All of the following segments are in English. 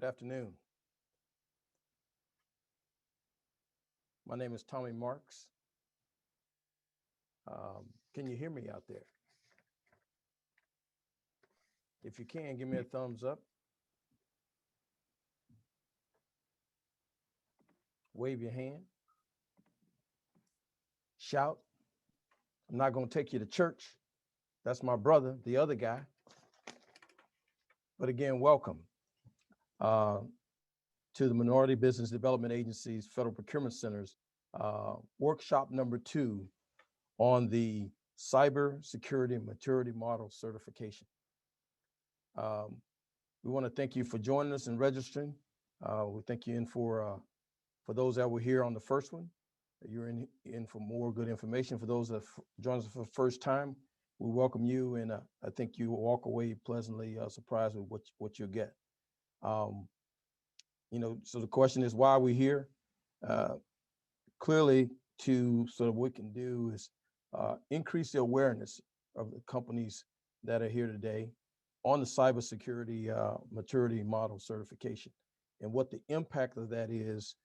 Afternoon. My name is Tommy Marks. Can you hear me out there? If you can, give me a thumbs up. Wave your hand. Shout. I'm not going to take you to church. That's my brother, the other guy. But again, welcome to the Minority Business Development Agency's Federal Procurement Center's workshop number 2 on the Cybersecurity Maturity Model Certification. We want to thank you for joining us and registering. We thank you for those that were here on the first one. You're in for more good information. For those that joined us for the first time, we welcome you, and I think you will walk away pleasantly surprised with what you'll get. So the question is, why are we here? Clearly, so what we can do is increase the awareness of the companies that are here today on the cybersecurity maturity model certification and what the impact of that is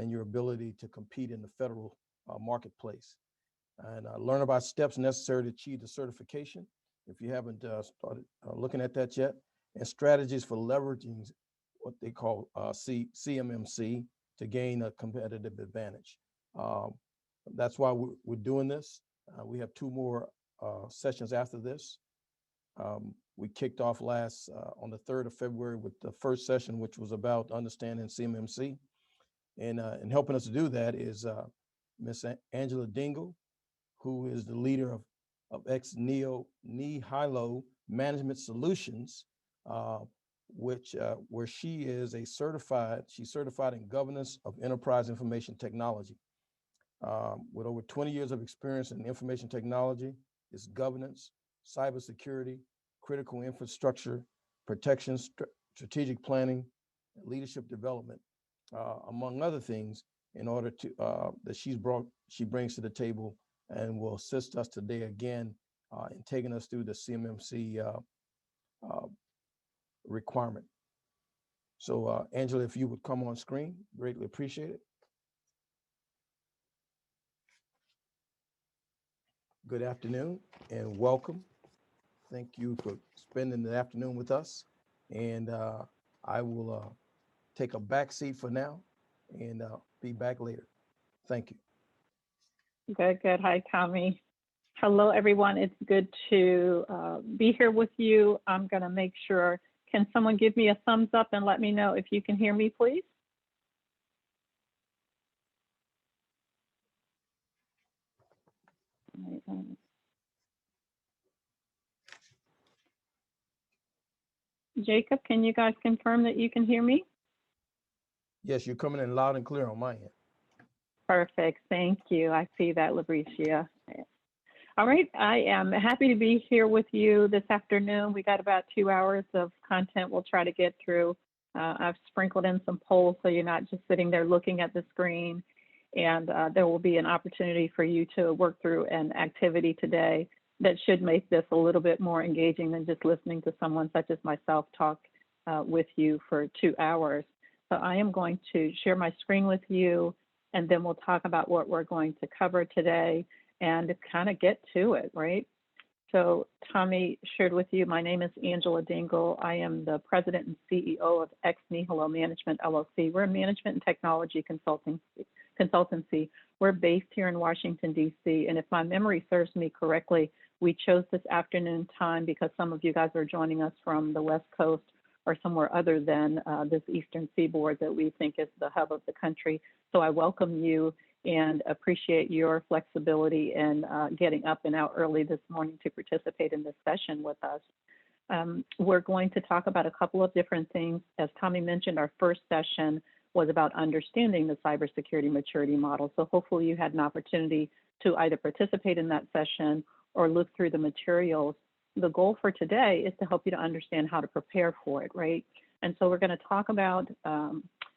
in your ability to compete in the federal marketplace. And learn about steps necessary to achieve the certification, if you haven't started looking at that yet, and strategies for leveraging what they call CMMC to gain a competitive advantage. That's why we're doing this. We have 2 more sessions after this. We kicked off on the 3rd of February with the first session, which was about understanding CMMC. And helping us to do that is Miss Angela Dingle, who is the leader of ex-Nihilo Management Solutions, where she is she's certified in governance of enterprise information technology. With over 20 years of experience in information technology, it's governance, cybersecurity, critical infrastructure, protection, strategic planning, leadership development, among other things, in order to that she brings to the table and will assist us today again in taking us through the CMMC requirement. So Angela, if you would come on screen, greatly appreciate it. Good afternoon and welcome. Thank you for spending the afternoon with us. And I will take a back seat for now and be back later. Thank you. Good. Hi, Tommy. Hello, everyone. It's good to be here with you. I'm going to make sure. Can someone give me a thumbs up and let me know if you can hear me, please? Jacob, can you guys confirm that you can hear me? Yes, you're coming in loud and clear on my end. Perfect. Thank you. I see that, Labricia. All right. I am happy to be here with you this afternoon. We got about 2 hours of content we'll try to get through. I've sprinkled in some polls so you're not just sitting there looking at the screen. And there will be an opportunity for you to work through an activity today that should make this a little bit more engaging than just listening to someone such as myself talk with you for 2 hours. So I am going to share my screen with you, and then we'll talk about what we're going to cover today and kind of get to it, right? So Tommy shared with you, my name is Angela Dingle. I am the president and CEO of ex-Nihilo Management LLC. We're a management and technology consultancy. We're based here in Washington, D.C. And if my memory serves me correctly, we chose this afternoon time because some of you guys are joining us from the West Coast or somewhere other than this Eastern Seaboard that we think is the hub of the country. So I welcome you and appreciate your flexibility in getting up and out early this morning to participate in this session with us. We're going to talk about a couple of different things. As Tommy mentioned, our first session was about understanding the cybersecurity maturity model. So hopefully you had an opportunity to either participate in that session or look through the materials. The goal for today is to help you to understand how to prepare for it, right? And so we're going to talk about,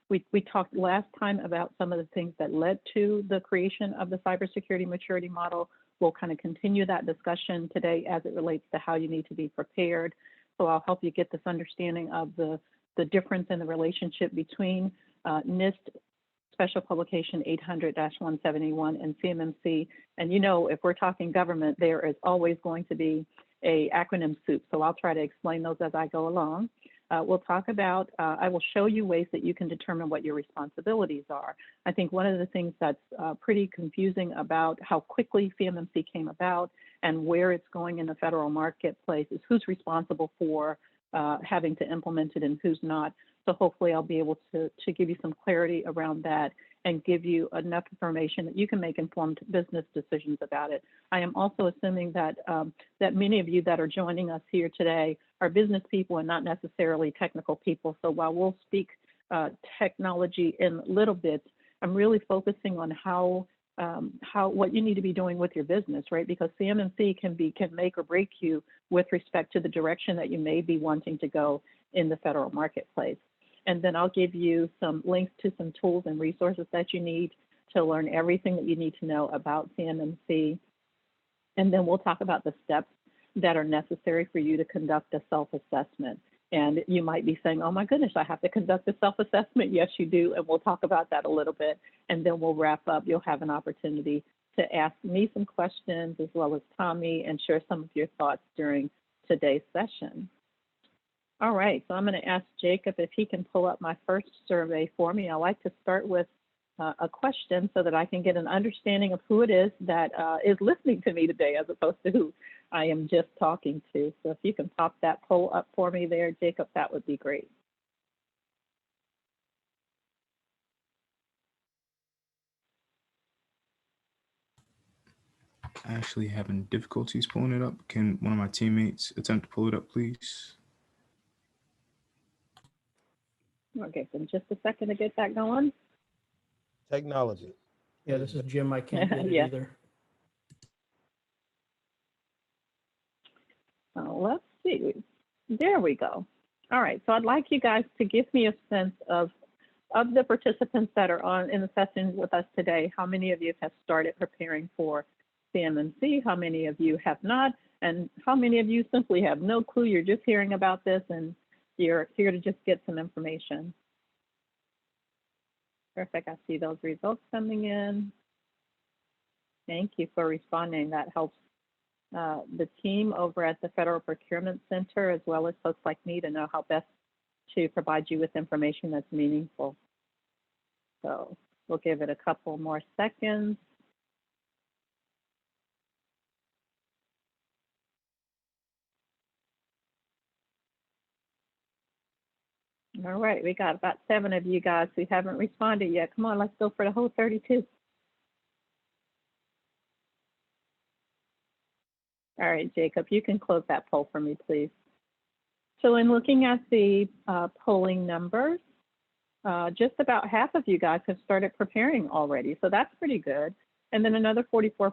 we talked last time about some of the things that led to the creation of the cybersecurity maturity model. We'll kind of continue that discussion today as it relates to how you need to be prepared. So I'll help you get this understanding of the the difference in the relationship between NIST Special Publication 800-171 and CMMC. And you know, if we're talking government, there is always going to be a acronym soup. So I'll try to explain those as I go along. We'll talk about, I will show you ways that you can determine what your responsibilities are. I think one of the things that's pretty confusing about how quickly CMMC came about and where it's going in the federal marketplace is who's responsible for having to implement it and who's not. So hopefully I'll be able to give you some clarity around that and give you enough information that you can make informed business decisions about it. I am also assuming that that many of you that are joining us here today are business people and not necessarily technical people. So while we'll speak technology in little bits, I'm really focusing on what you need to be doing with your business, right? Because CMMC can make or break you with respect to the direction that you may be wanting to go in the federal marketplace. And then I'll give you some links to some tools and resources that you need to learn everything that you need to know about CMMC. And then we'll talk about the steps that are necessary for you to conduct a self-assessment. And you might be saying, oh my goodness, I have to conduct a self-assessment. Yes, you do. And we'll talk about that a little bit. And then we'll wrap up. You'll have an opportunity to ask me some questions as well as Tommy and share some of your thoughts during today's session. All right, so I'm going to ask Jacob if he can pull up my first survey for me. I like to start with a question so that I can get an understanding of who it is that is listening to me today as opposed to who I am just talking to. So if you can pop that poll up for me there, Jacob, that would be great. Actually having difficulties pulling it up. Can one of my teammates attempt to pull it up, please? Okay, so just a second to get that going. Technology. Yeah, this is Jim. I can't get it Yeah. either. Let's see. There we go. All right, so I'd like you guys to give me a sense of the participants that are in the session with us today. How many of you have started preparing for CMMC? How many of you have not? And how many of you simply have no clue? You're just hearing about this and you're here to just get some information. Perfect, I see those results coming in. Thank you for responding. That helps the team over at the Federal Procurement Center, as well as folks like me, to know how best to provide you with information that's meaningful. So we'll give it a couple more seconds. All right, we got about 7 of you guys who haven't responded yet. Come on, let's go for the whole 32. All right, Jacob, you can close that poll for me, please. So in looking at the polling numbers, just about half of you guys have started preparing already, so that's pretty good. And then another 44%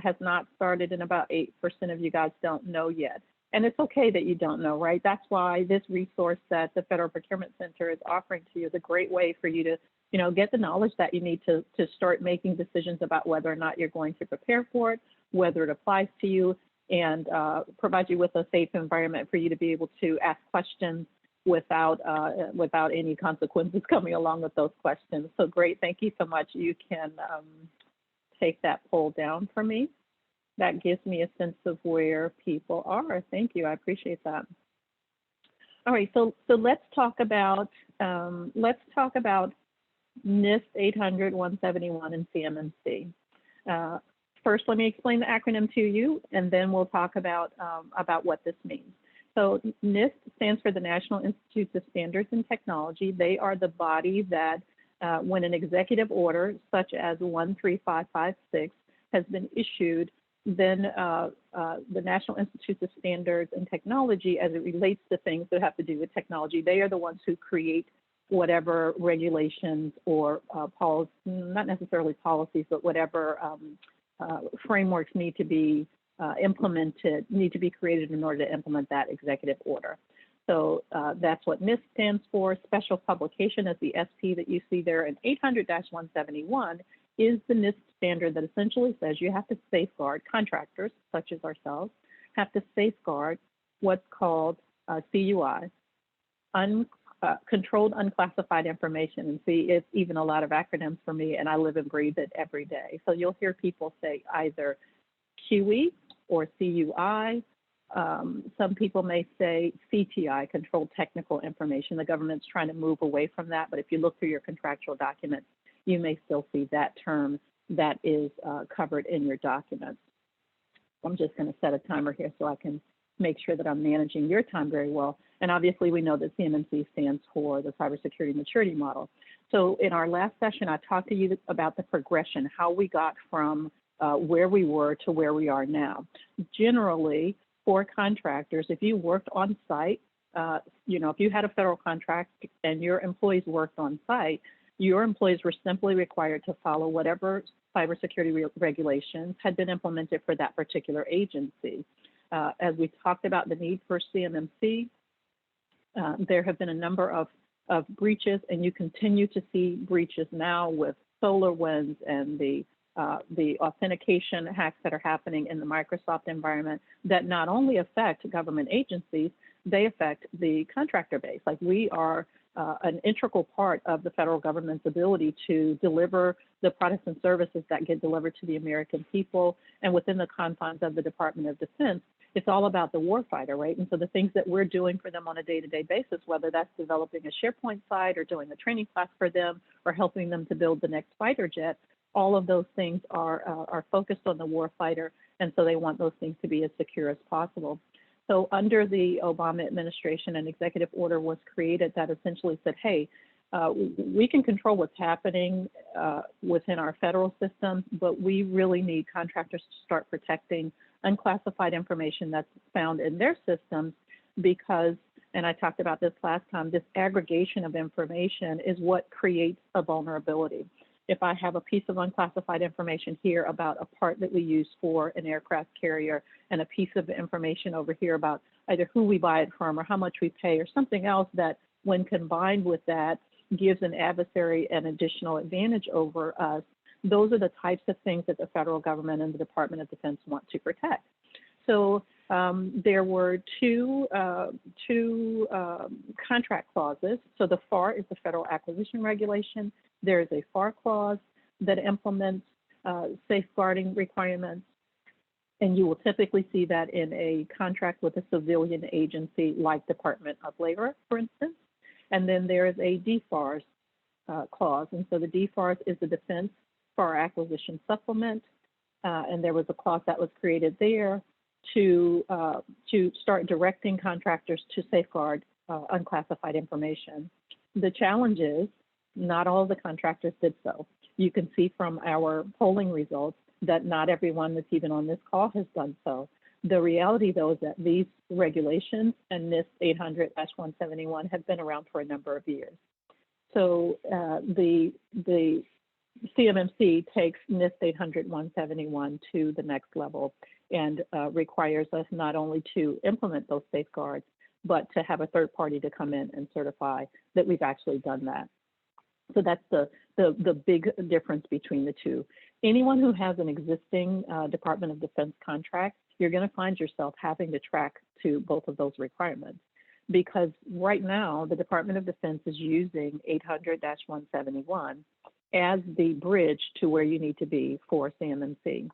has not started, and about 8% of you guys don't know yet. And it's okay that you don't know, right? That's why this resource that the Federal Procurement Center is offering to you is a great way for you to, get the knowledge that you need to start making decisions about whether or not you're going to prepare for it, whether it applies to you, and provide you with a safe environment for you to be able to ask questions without any consequences coming along with those questions. So great, thank you so much. You can take that poll down for me. That gives me a sense of where people are. Thank you, I appreciate that. All right, so let's talk about NIST 800-171 and CMMC. First, let me explain the acronym to you, and then we'll talk about what this means. So NIST stands for the National Institutes of Standards and Technology. They are the body that, when an executive order such as 13556 has been issued, then the National Institutes of Standards and Technology, as it relates to things that have to do with technology, they are the ones who create whatever regulations or policies, not necessarily policies, but whatever frameworks need to be implemented, need to be created in order to implement that executive order. So that's what NIST stands for. Special publication is the SP that you see there, and 800-171 is the NIST standard that essentially says you have to safeguard, contractors such as ourselves have to safeguard what's called CUI, controlled unclassified information. And see, it's even a lot of acronyms for me, and I live and breathe it every day. So you'll hear people say either QE or CUI. Some people may say CTI, controlled technical information. The government's trying to move away from that, but if you look through your contractual documents, you may still see that term that is covered in your documents. I'm just going to set a timer here so I can make sure that I'm managing your time very well. And obviously we know that CMMC stands for the Cybersecurity Maturity Model. So in our last session, I talked to you about the progression, how we got from where we were to where we are now. Generally, for contractors, if you worked on site, you know, if you had a federal contract and your employees worked on site, your employees were simply required to follow whatever cybersecurity regulations had been implemented for that particular agency. As we talked about the need for CMMC, there have been a number of breaches, and you continue to see breaches now with SolarWinds and the authentication hacks that are happening in the Microsoft environment that not only affect government agencies, they affect the contractor base. Like, we are an integral part of the federal government's ability to deliver the products and services that get delivered to the American people. And within the confines of the Department of Defense, it's all about the warfighter, right? And so the things that we're doing for them on a day-to-day basis, whether that's developing a SharePoint site or doing a training class for them or helping them to build the next fighter jet, all of those things are focused on the warfighter, and so they want those things to be as secure as possible. So under the Obama administration, an executive order was created that essentially said, hey, we can control what's happening within our federal system, but we really need contractors to start protecting unclassified information that's found in their systems because, and I talked about this last time, this aggregation of information is what creates a vulnerability. If I have a piece of unclassified information here about a part that we use for an aircraft carrier and a piece of information over here about either who we buy it from or how much we pay or something else that when combined with that gives an adversary an additional advantage over us, those are the types of things that the federal government and the Department of Defense want to protect. So there were two contract clauses. So the FAR is the Federal Acquisition Regulation. There is a FAR clause that implements safeguarding requirements. And you will typically see that in a contract with a civilian agency like Department of Labor, for instance. And then there is a DFARS clause. And so the DFARS is the Defense FAR Acquisition Supplement. And there was a clause that was created there to start directing contractors to safeguard unclassified information. The challenge is not all of the contractors did so. You can see from our polling results that not everyone that's even on this call has done so. The reality, though, is that these regulations and NIST 800-171 have been around for a number of years. So the CMMC takes NIST 800-171 to the next level and requires us not only to implement those safeguards, but to have a third party to come in and certify that we've actually done that. So that's the big difference between the two. Anyone who has an existing Department of Defense contract, you're going to find yourself having to track to both of those requirements, because right now the Department of Defense is using 800-171 as the bridge to where you need to be for CMMC.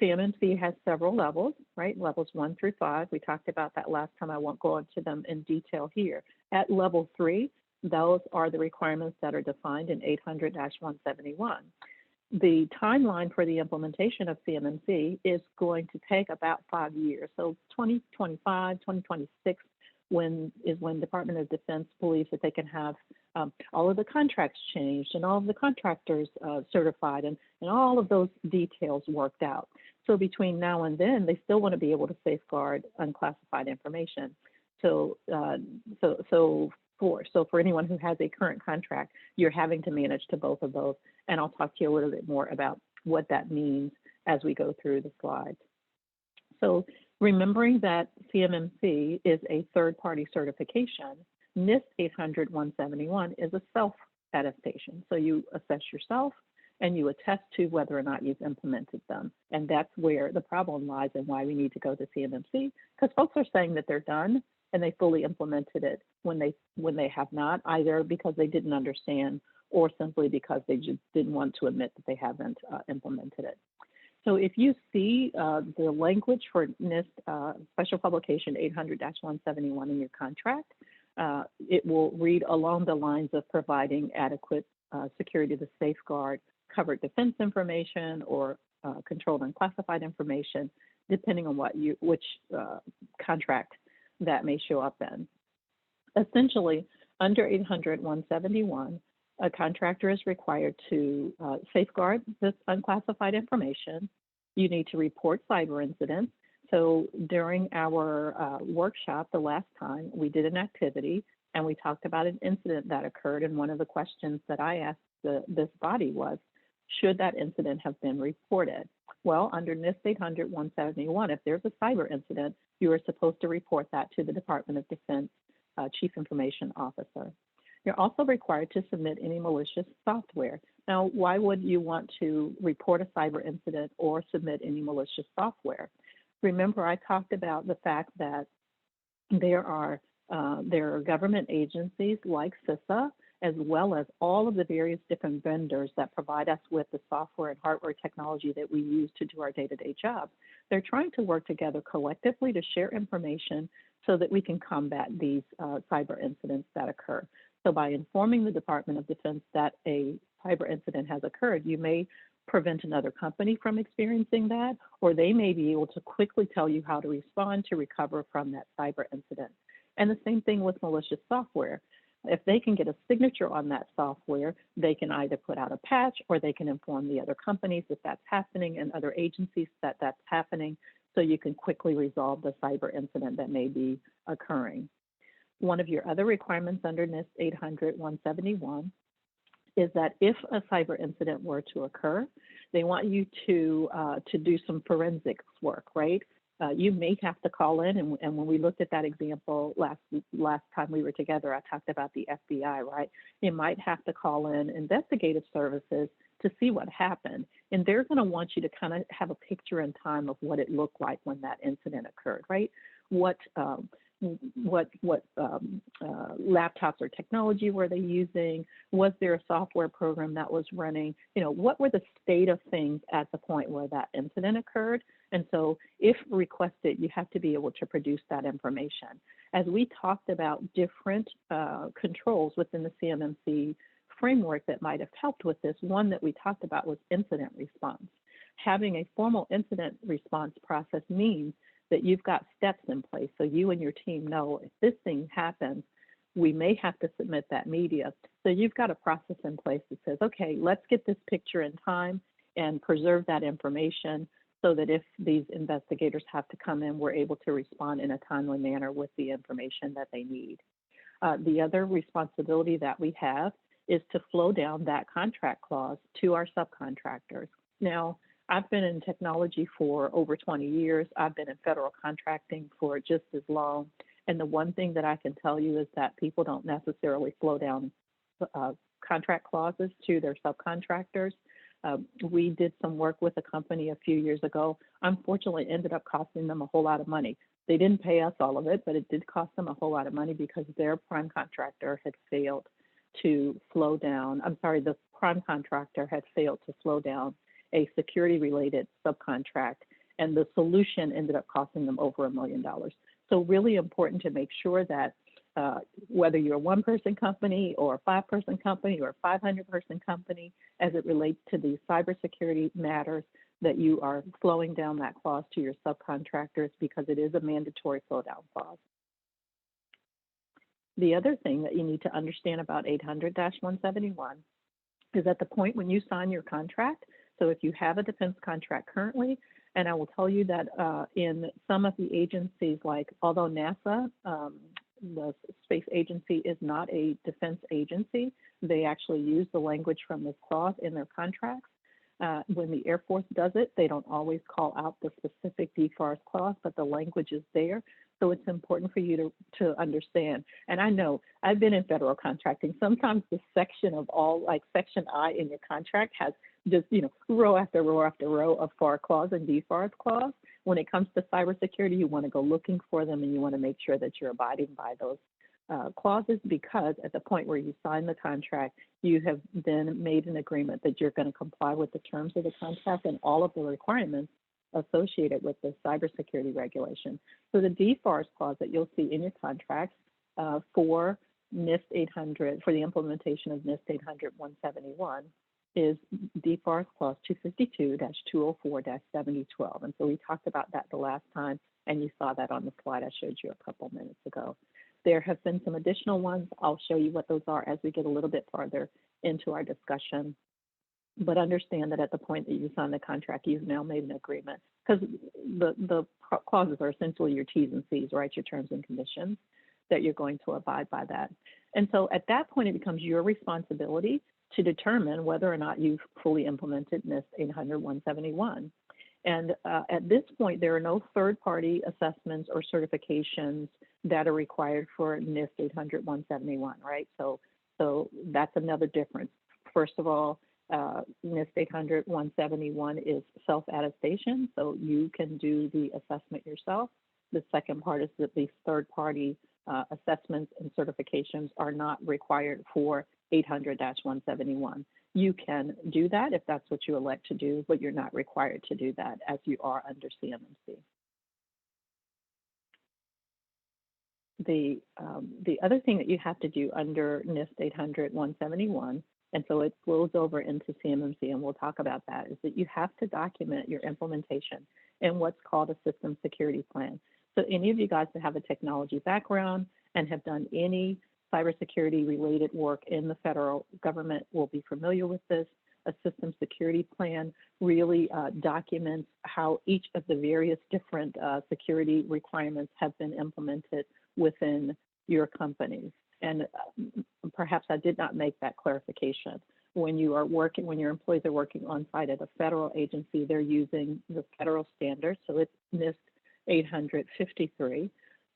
CMMC has several levels, right? Levels 1 through 5. We talked about that last time. I won't go into them in detail here. At level 3, those are the requirements that are defined in 800-171. The timeline for the implementation of CMMC is going to take about 5 years. So 2025, 2026 is when Department of Defense believes that they can have all of the contracts changed and all of the contractors certified and all of those details worked out. So between now and then, they still want to be able to safeguard unclassified information. So for anyone who has a current contract, you're having to manage to both of those. And I'll talk to you a little bit more about what that means as we go through the slides. So remembering that CMMC is a third-party certification, NIST 800-171 is a self-attestation. So you assess yourself and you attest to whether or not you've implemented them. And that's where the problem lies and why we need to go to CMMC, because folks are saying that they're done, and they fully implemented it when they have not, either because they didn't understand or simply because they just didn't want to admit that they haven't implemented it. So if you see the language for NIST Special Publication 800-171 in your contract, it will read along the lines of providing adequate security to safeguard covered defense information or controlled and classified information, depending on which contract that may show up in. Essentially, under 800-171, a contractor is required to safeguard this unclassified information. You need to report cyber incidents. So during our workshop the last time, we did an activity and we talked about an incident that occurred. And one of the questions that I asked this body was, should that incident have been reported? Well, under NIST 800-171, if there's a cyber incident, you are supposed to report that to the Department of Defense Chief Information Officer. You're also required to submit any malicious software. Now, why would you want to report a cyber incident or submit any malicious software? Remember, I talked about the fact that there are government agencies like CISA, as well as all of the various different vendors that provide us with the software and hardware technology that we use to do our day-to-day jobs. They're trying to work together collectively to share information so that we can combat these cyber incidents that occur. So by informing the Department of Defense that a cyber incident has occurred, you may prevent another company from experiencing that, or they may be able to quickly tell you how to respond to recover from that cyber incident. And the same thing with malicious software. If they can get a signature on that software, they can either put out a patch or they can inform the other companies that that's happening and other agencies that that's happening, so you can quickly resolve the cyber incident that may be occurring. One of your other requirements under NIST 800-171 is that if a cyber incident were to occur, they want you to do some forensics work, right? You may have to call in, and when we looked at that example last time we were together, I talked about the FBI, right? You might have to call in investigative services to see what happened, and they're going to want you to kind of have a picture in time of what it looked like when that incident occurred, right? What laptops or technology were they using? Was there a software program that was running? You know, what were the state of things at the point where that incident occurred? And so if requested, you have to be able to produce that information. As we talked about different controls within the CMMC framework that might have helped with this, one that we talked about was incident response. Having a formal incident response process means that you've got steps in place so you and your team know if this thing happens, we may have to submit that media. So you've got a process in place that says, okay, let's get this picture in time and preserve that information so that if these investigators have to come in, we're able to respond in a timely manner with the information that they need. The other responsibility that we have is to flow down that contract clause to our subcontractors. Now, I've been in technology for over 20 years. I've been in federal contracting for just as long. And the one thing that I can tell you is that people don't necessarily flow down contract clauses to their subcontractors. We did some work with a company a few years ago. Unfortunately, it ended up costing them a whole lot of money. They didn't pay us all of it, but it did cost them a whole lot of money because their prime contractor had failed to flow down. The prime contractor had failed to flow down a security-related subcontract, and the solution ended up costing them over $1 million. So really important to make sure that whether you're a one-person company or a five-person company or a 500-person company, as it relates to these cybersecurity matters, that you are flowing down that clause to your subcontractors because it is a mandatory flow-down clause. The other thing that you need to understand about 800-171 is at the point when you sign your contract. So if you have a defense contract currently, and I will tell you that in some of the agencies, like although NASA, the space agency is not a defense agency, they actually use the language from this clause in their contracts. When the Air Force does it, they don't always call out the specific DFARS clause, but the language is there. So it's important for you to understand. And I know I've been in federal contracting. Sometimes the section of all, like section I in your contract has just, row after row after row of FAR clause and DFARS clause. When it comes to cybersecurity, you want to go looking for them, and you want to make sure that you're abiding by those clauses, because at the point where you sign the contract, you have then made an agreement that you're going to comply with the terms of the contract and all of the requirements associated with the cybersecurity regulation. So the DFARS clause that you'll see in your contract for NIST 800, for the implementation of NIST 800-171, is DFARS clause 252-204-7012. And so we talked about that the last time, and you saw that on the slide I showed you a couple minutes ago. There have been some additional ones. I'll show you what those are as we get a little bit farther into our discussion. But understand that at the point that you sign the contract, you've now made an agreement, because the clauses are essentially your T's and C's, right? Your terms and conditions, that you're going to abide by that. And so at that point, it becomes your responsibility to determine whether or not you've fully implemented NIST 800-171. And at this point, there are no third-party assessments or certifications that are required for NIST 800-171, right? So that's another difference. First of all, NIST 800-171 is self-attestation, so you can do the assessment yourself. The second part is that these third-party assessments and certifications are not required for 800-171. You can do that if that's what you elect to do, but you're not required to do that as you are under CMMC. The other thing that you have to do under NIST 800-171, and so it flows over into CMMC, and we'll talk about that, is that you have to document your implementation in what's called a system security plan. So any of you guys that have a technology background and have done any cybersecurity related work in the federal government will be familiar with this. A system security plan really documents how each of the various different security requirements have been implemented within your companies. And perhaps I did not make that clarification. When you are working, when your employees are working on site at a federal agency, they're using the federal standards. So it's NIST 853.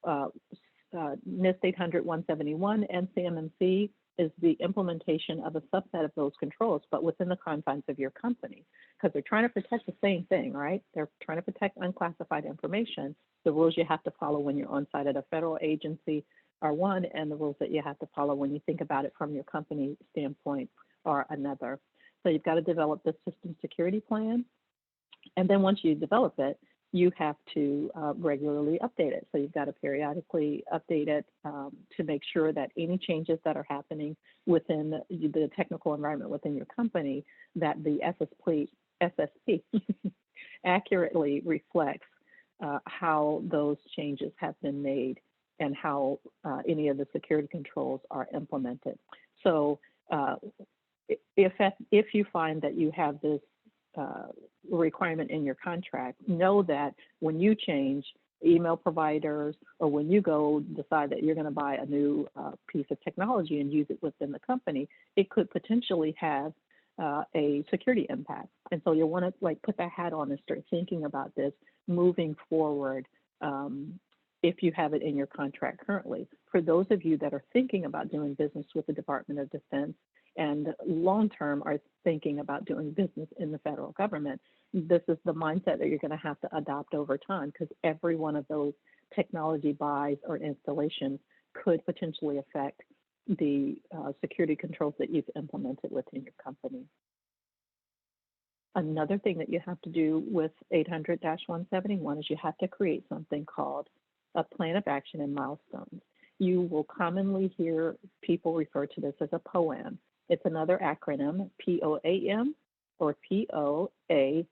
NIST 800-171 and CMMC is the implementation of a subset of those controls, but within the confines of your company, because they're trying to protect the same thing, right? They're trying to protect unclassified information. The rules you have to follow when you're on site at a federal agency are one, and the rules that you have to follow when you think about it from your company standpoint are another. So you've got to develop the system security plan, and then once you develop it, you have to regularly update it. So you've got to periodically update it to make sure that any changes that are happening within the technical environment within your company, that the SSP accurately reflects how those changes have been made and how any of the security controls are implemented. So if you find that you have this requirement in your contract, know that when you change email providers, or when you go decide that you're going to buy a new piece of technology and use it within the company, it could potentially have a security impact. And so you'll want to put that hat on and start thinking about this moving forward if you have it in your contract currently. For those of you that are thinking about doing business with the Department of Defense and long-term are thinking about doing business in the federal government, this is the mindset that you're going to have to adopt over time, because every one of those technology buys or installations could potentially affect the security controls that you've implemented within your company. Another thing that you have to do with 800-171 is you have to create something called a plan of action and milestones. You will commonly hear people refer to this as a POAM. It's another acronym, POAM, or POA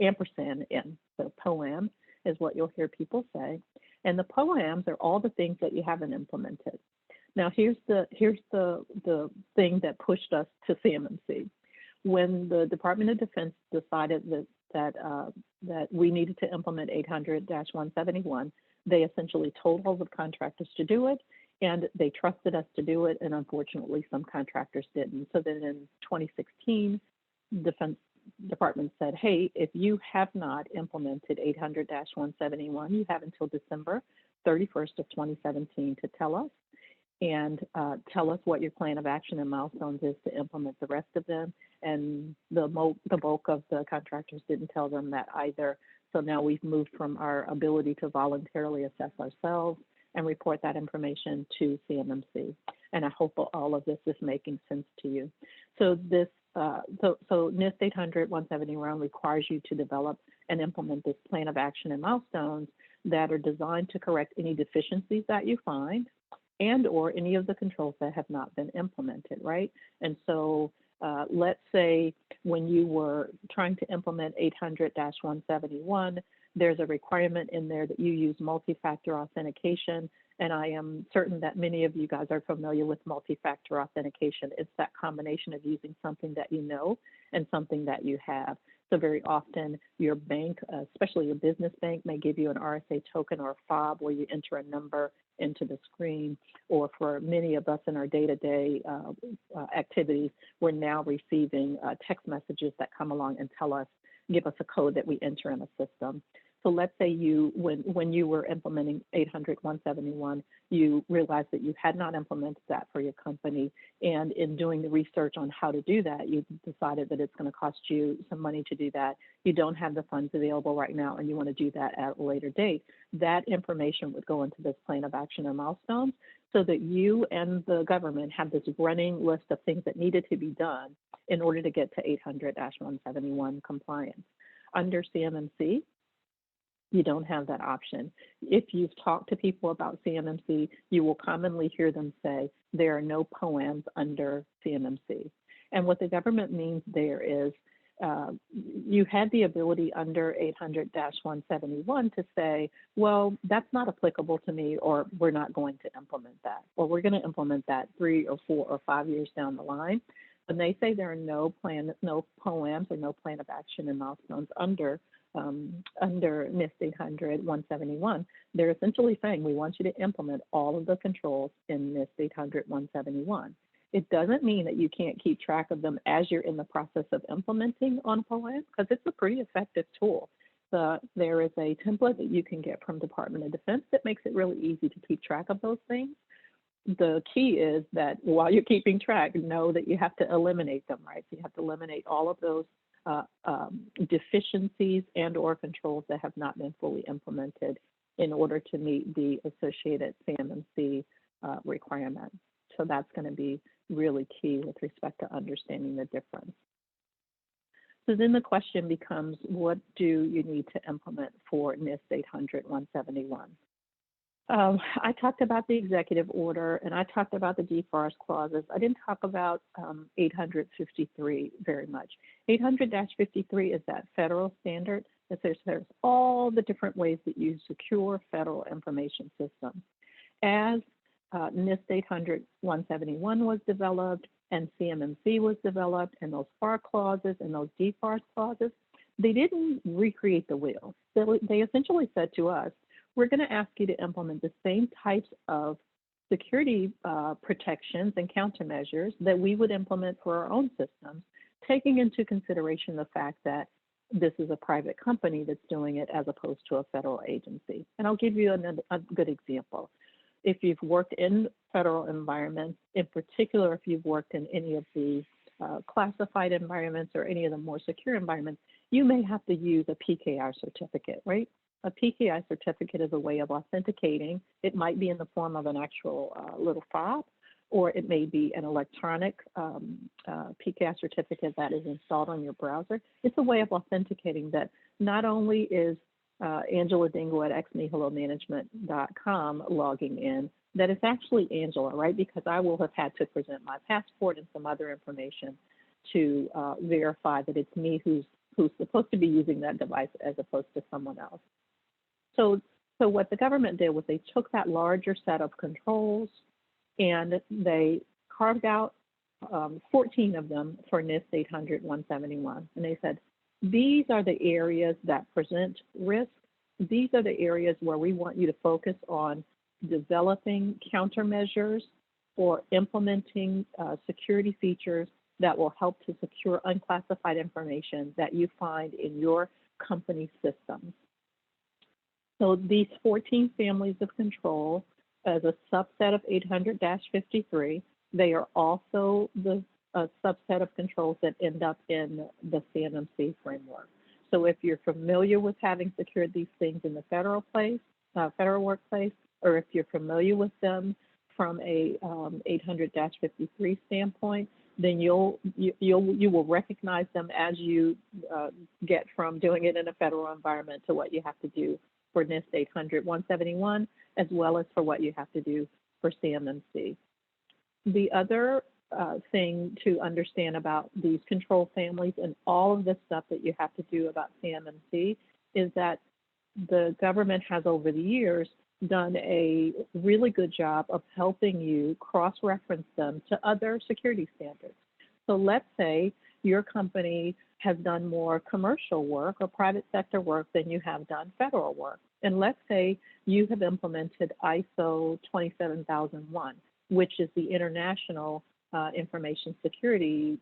ampersand N. So POAM is what you'll hear people say. And the POAMs are all the things that you haven't implemented. Now, here's the thing that pushed us to CMMC. When the Department of Defense decided that we needed to implement 800-171, they essentially told all the contractors to do it, and they trusted us to do it, and unfortunately some contractors didn't. So then in 2016, Defense Department said, hey, if you have not implemented 800-171, you have until December 31st of 2017 to tell us. and tell us what your plan of action and milestones is to implement the rest of them. And the bulk of the contractors didn't tell them that either. So now we've moved from our ability to voluntarily assess ourselves and report that information to CMMC. And I hope all of this is making sense to you. So this, so NIST 800-171 requires you to develop and implement this plan of action and milestones that are designed to correct any deficiencies that you find and or any of the controls that have not been implemented, right? And so let's say when you were trying to implement 800-171, there's a requirement in there that you use multi-factor authentication. And I am certain that many of you guys are familiar with multi-factor authentication. It's that combination of using something that you know and something that you have. So very often your bank, especially your business bank, may give you an RSA token or a fob where you enter a number into the screen. Or for many of us in our day-to-day activities, we're now receiving text messages that come along and tell us, give us a code that we enter in a system. So let's say you, when you were implementing 800-171, you realized that you had not implemented that for your company. And in doing the research on how to do that, you decided that it's going to cost you some money to do that. You don't have the funds available right now, and you want to do that at a later date. That information would go into this plan of action and milestones so that you and the government have this running list of things that needed to be done in order to get to 800-171 compliance. Under CMMC, you don't have that option. If you've talked to people about CMMC, you will commonly hear them say there are no POAMs under CMMC. And what the government means there is you had the ability under 800-171 to say, well, that's not applicable to me, or we're not going to implement that, or we're going to implement that 3 or 4 or 5 years down the line. When they say there are no POAMs or no plan of action and milestones under NIST 800-171, they're essentially saying we want you to implement all of the controls in NIST 800-171. It doesn't mean that you can't keep track of them as you're in the process of implementing on POAM, because it's a pretty effective tool. There is a template that you can get from Department of Defense that makes it really easy to keep track of those things. The key is that while you're keeping track, know that you have to eliminate them, right? So you have to eliminate all of those deficiencies and or controls that have not been fully implemented in order to meet the associated CMMC requirement. So that's going to be really key with respect to understanding the difference. So then the question becomes, what do you need to implement for NIST 800-171? I talked about the executive order, and I talked about the DFARS clauses. I didn't talk about 853 very much. 800-53 is that federal standard that there's all the different ways that you secure federal information systems. As NIST 800-171 was developed and CMMC was developed, and those FAR clauses and those DFARS clauses, they didn't recreate the wheel. They essentially said to us, we're going to ask you to implement the same types of security protections and countermeasures that we would implement for our own systems, taking into consideration the fact that this is a private company that's doing it as opposed to a federal agency. And I'll give you a good example. If you've worked in federal environments, in particular, if you've worked in any of the classified environments or any of the more secure environments, you may have to use a PKI certificate, right? A PKI certificate is a way of authenticating. It might be in the form of an actual little fob, or it may be an electronic PKI certificate that is installed on your browser. It's a way of authenticating that not only is Angela Dingle at xnihilomanagement.com logging in, that it's actually Angela, right? Because I will have had to present my passport and some other information to verify that it's me who's supposed to be using that device as opposed to someone else. So what the government did was they took that larger set of controls and they carved out 14 of them for NIST 800-171. And they said, these are the areas that present risk. These are the areas where we want you to focus on developing countermeasures or implementing security features that will help to secure unclassified information that you find in your company systems. So these 14 families of control as a subset of 800-53. They are also the subset of controls that end up in the CMMC framework. So if you're familiar with having secured these things in the federal workplace, or if you're familiar with them from a 800-53 standpoint, then you will recognize them as you get from doing it in a federal environment to what you have to do for NIST 800-171, as well as for what you have to do for CMMC. The other thing to understand about these control families and all of this stuff that you have to do about CMMC is that the government has over the years done a really good job of helping you cross-reference them to other security standards. So let's say your company has done more commercial work or private sector work than you have done federal work. And let's say you have implemented ISO 27001, which is the international information security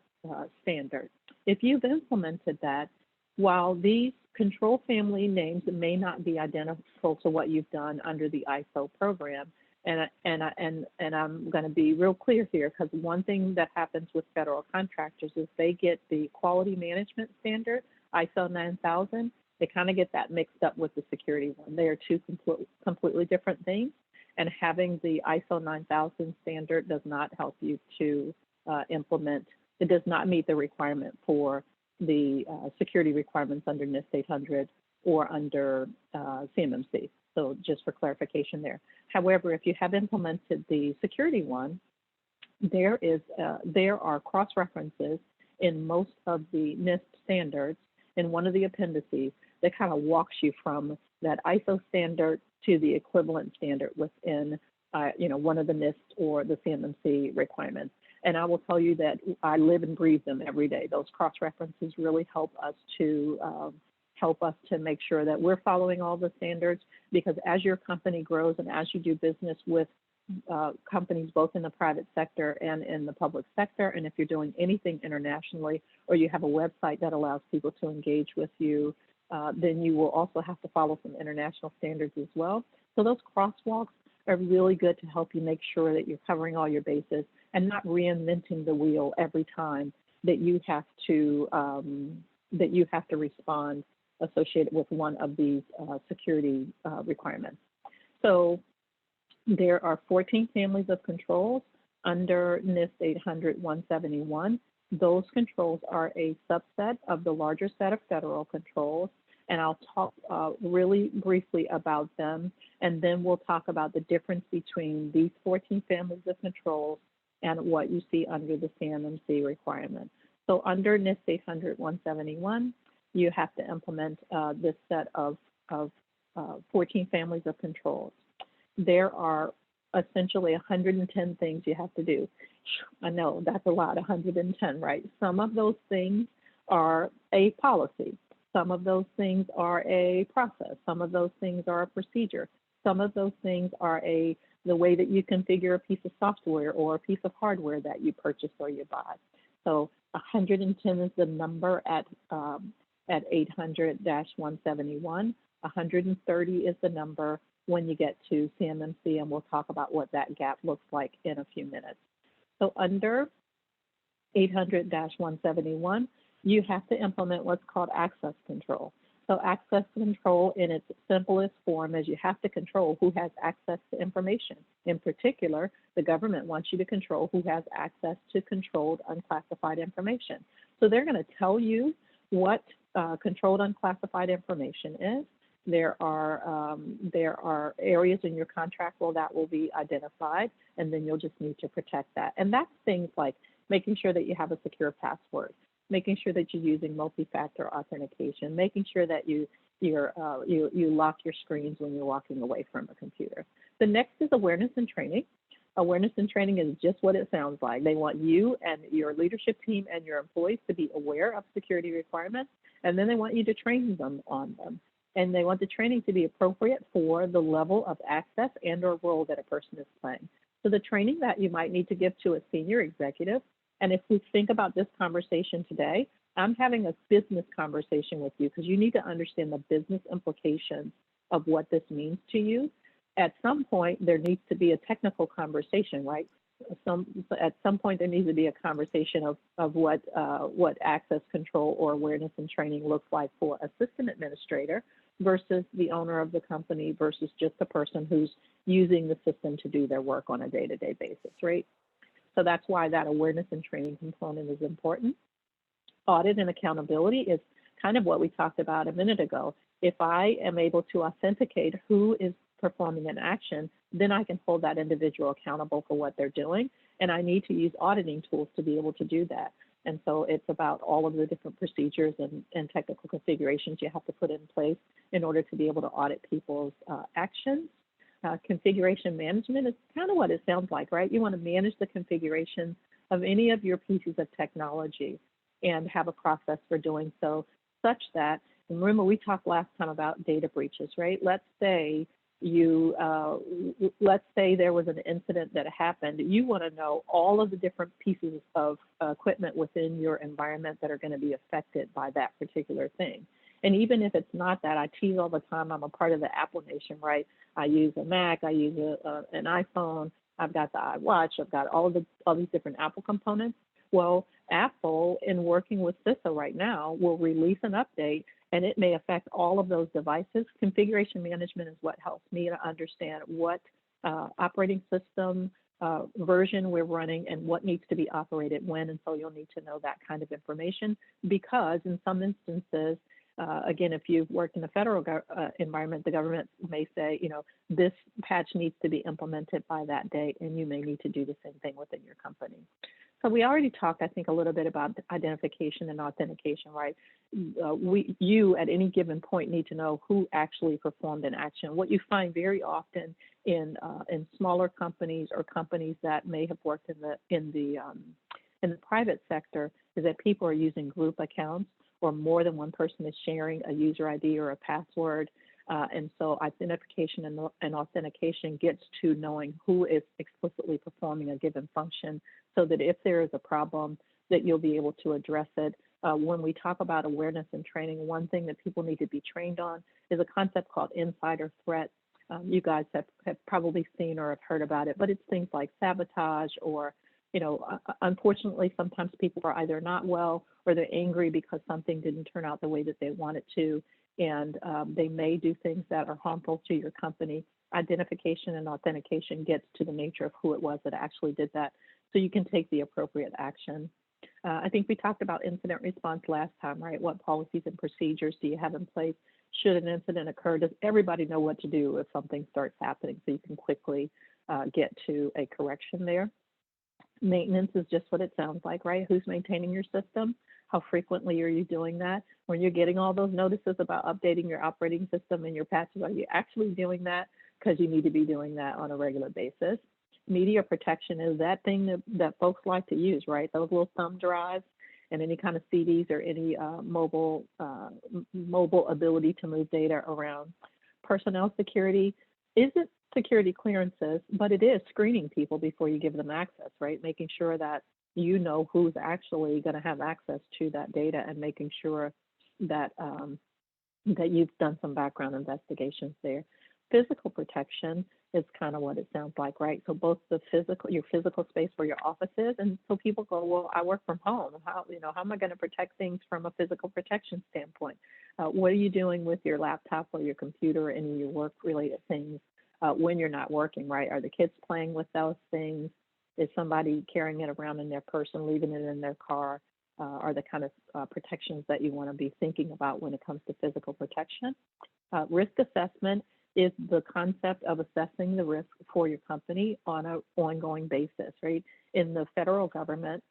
standard. If you've implemented that, while these control family names may not be identical to what you've done under the ISO program, and I'm going to be real clear here, because one thing that happens with federal contractors is they get the quality management standard, ISO 9000, they kind of get that mixed up with the security one. They are two completely different things, and having the ISO 9000 standard does not help you to implement. It does not meet the requirement for the security requirements under NIST 800 or under CMMC. So just for clarification there. However, if you have implemented the security one, there are cross-references in most of the NIST standards in one of the appendices that kind of walks you from that ISO standard to the equivalent standard within one of the NIST or the CMMC requirements. And I will tell you that I live and breathe them every day. Those cross-references really help us to make sure that we're following all the standards, because as your company grows and as you do business with companies both in the private sector and in the public sector, and if you're doing anything internationally, or you have a website that allows people to engage with you, then you will also have to follow some international standards as well. So those crosswalks are really good to help you make sure that you're covering all your bases and not reinventing the wheel every time that you have to respond associated with one of these security requirements. So there are 14 families of controls under NIST 800-171. Those controls are a subset of the larger set of federal controls, and I'll talk really briefly about them, and then we'll talk about the difference between these 14 families of controls and what you see under the CMMC requirement. So under NIST 800-171, you have to implement this set of 14 families of controls. There are essentially 110 things you have to do. I know that's a lot, 110, right? Some of those things are a policy. Some of those things are a process. Some of those things are a procedure. Some of those things are the way that you configure a piece of software or a piece of hardware that you purchase or you buy. So 110 is the number at 800-171. 130 is the number when you get to CMMC, and we'll talk about what that gap looks like in a few minutes. So under 800-171, you have to implement what's called access control. So access control in its simplest form is you have to control who has access to information. In particular, the government wants you to control who has access to controlled unclassified information. So they're going to tell you what controlled unclassified information is. There are areas in your contract where that will be identified, and then you'll just need to protect that. And that's things like making sure that you have a secure password, making sure that you're using multi-factor authentication, making sure that you lock your screens when you're walking away from a computer. The next is awareness and training. Awareness and training is just what it sounds like. They want you and your leadership team and your employees to be aware of security requirements, and then they want you to train them on them. And they want the training to be appropriate for the level of access and or role that a person is playing. So the training that you might need to give to a senior executive, and if we think about this conversation today, I'm having a business conversation with you because you need to understand the business implications of what this means to you. at some point there needs to be a technical conversation, right? At some point there needs to be a conversation of what access control or awareness and training looks like for a system administrator versus the owner of the company versus just the person who's using the system to do their work on a day-to-day basis, right? So that's why that awareness and training component is important. Audit and accountability is kind of what we talked about a minute ago. If I am able to authenticate who is performing an action, then I can hold that individual accountable for what they're doing. And I need to use auditing tools to be able to do that. And so it's about all of the different procedures and technical configurations you have to put in place in order to be able to audit people's actions. Configuration management is kind of what it sounds like, right? You want to manage the configuration of any of your pieces of technology and have a process for doing so, such that, and remember we talked last time about data breaches, right? Let's say let's say there was an incident that happened. You want to know all of the different pieces of equipment within your environment that are going to be affected by that particular thing. And even if it's not that, I tease all the time, I'm a part of the Apple Nation, right? I use a Mac, I use an iPhone, I've got the iWatch, I've got all these different Apple components. Well, Apple, in working with CISA right now, will release an update, and it may affect all of those devices. Configuration management is what helps me to understand what operating system version we're running and what needs to be operated when, and so you'll need to know that kind of information, because in some instances, again, if you've worked in the federal environment, the government may say, you know, this patch needs to be implemented by that date, and you may need to do the same thing within your company. So we already talked, I think, a little bit about identification and authentication, right? You, at any given point, need to know who actually performed an action. What you find very often in smaller companies or companies that may have worked in the private sector is that people are using group accounts, or more than one person is sharing a user ID or a password. And so identification and authentication gets to knowing who is explicitly performing a given function, so that if there is a problem, that you'll be able to address it. When we talk about awareness and training, one thing that people need to be trained on is a concept called insider threat. You guys have probably seen or have heard about it, but it's things like sabotage, or, you know, unfortunately, sometimes people are either not well or they're angry because something didn't turn out the way that they wanted to, and they may do things that are harmful to your company. Identification and authentication gets to the nature of who it was that actually did that, so you can take the appropriate action. I think we talked about incident response last time, right? What policies and procedures do you have in place should an incident occur? Does everybody know what to do if something starts happening, so you can quickly get to a correction there? Maintenance is just what it sounds like, right? Who's maintaining your system? How frequently are you doing that? When you're getting all those notices about updating your operating system and your patches, are you actually doing that? Because you need to be doing that on a regular basis. Media protection is that thing that folks like to use, right? Those little thumb drives and any kind of CDs or any mobile ability to move data around. Personnel security isn't security clearances, but it is screening people before you give them access, right? Making sure that you know who's actually going to have access to that data, and making sure that that you've done some background investigations there. Physical protection is kind of what it sounds like, right? So both your physical space where your office is, and so people go, well, I work from home. How am I going to protect things from a physical protection standpoint? What are you doing with your laptop or your computer or any of your work-related things when you're not working, right? Are the kids playing with those things? Is somebody carrying it around in their purse and leaving it in their car? Are the kind of protections that you want to be thinking about when it comes to physical protection. Risk assessment is the concept of assessing the risk for your company on an ongoing basis, right? In the federal government,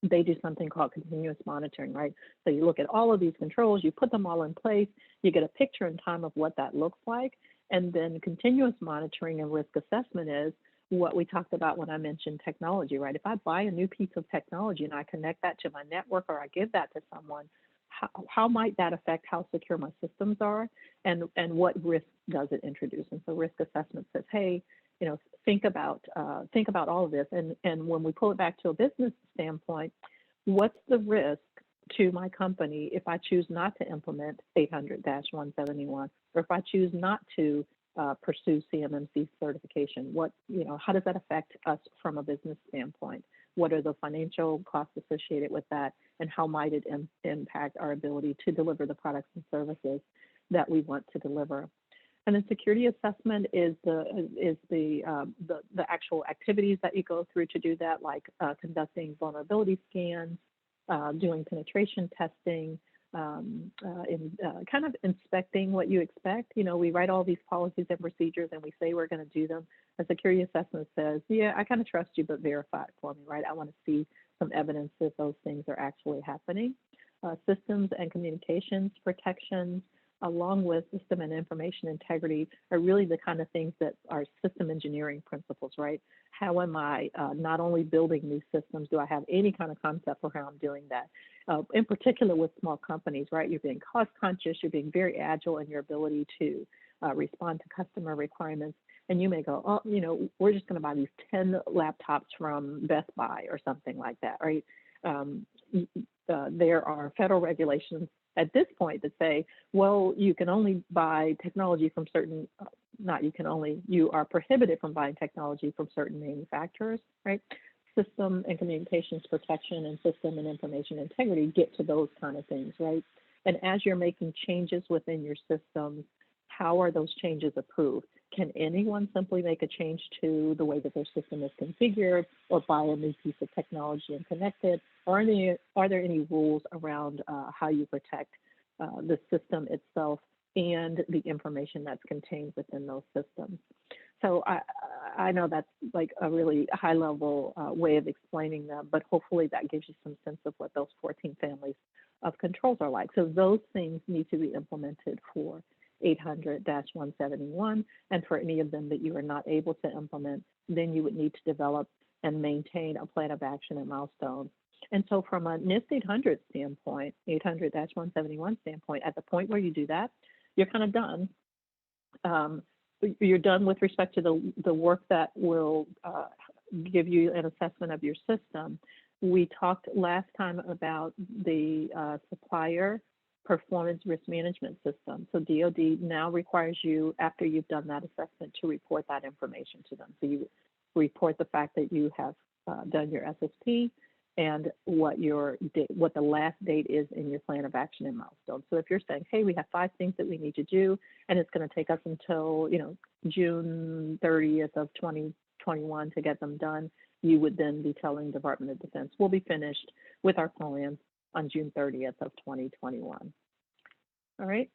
they do something called continuous monitoring, right? So you look at all of these controls, you put them all in place, you get a picture in time of what that looks like, and then continuous monitoring and risk assessment is what we talked about when I mentioned technology, right? If I buy a new piece of technology and I connect that to my network or I give that to someone, how might that affect how secure my systems are, and what risk does it introduce? And so risk assessment says, hey, think about all of this, and when we pull it back to a business standpoint, what's the risk to my company if I choose not to implement 800-171, or if I choose not to pursue CMMC certification? How does that affect us from a business standpoint? What are the financial costs associated with that, and how might it impact our ability to deliver the products and services that we want to deliver? And then security assessment is the actual activities that you go through to do that, like conducting vulnerability scans, doing penetration testing, kind of inspecting what you expect. We write all these policies and procedures and we say we're going to do them. A security assessment says, yeah, I kind of trust you, but verify it for me, right? I want to see some evidence that those things are actually happening. Systems and communications protections, along with system and information integrity, are really the kind of things that are system engineering principles, right? How am I not only building new systems, do I have any kind of concept for how I'm doing that? In particular with small companies, right? You're being cost conscious, you're being very agile in your ability to respond to customer requirements. And you may go, oh, we're just going to buy these 10 laptops from Best Buy or something like that, right? There are federal regulations at this point that say, well, you can only buy technology from certain, you are prohibited from buying technology from certain manufacturers, right? System and communications protection and system and information integrity get to those kind of things, right? And as you're making changes within your systems, how are those changes approved? Can anyone simply make a change to the way that their system is configured or buy a new piece of technology and connect it? Or are there any rules around how you protect the system itself and the information that's contained within those systems? So I know that's like a really high level way of explaining them, but hopefully that gives you some sense of what those 14 families of controls are like. So those things need to be implemented for 800-171, and for any of them that you are not able to implement, then you would need to develop and maintain a plan of action and milestones. And so from a NIST 800 standpoint, 800-171 standpoint, at the point where you do that, you're kind of done. You're done with respect to the work that will give you an assessment of your system. We talked last time about the supplier performance risk management system. So DoD now requires you, after you've done that assessment, to report that information to them. So you report the fact that you have done your SSP and what the last date is in your plan of action and milestones. So if you're saying, hey, we have 5 things that we need to do, and it's going to take us until June 30th of 2021 to get them done, you would then be telling Department of Defense, we'll be finished with our plans on June 30th of 2021. All right.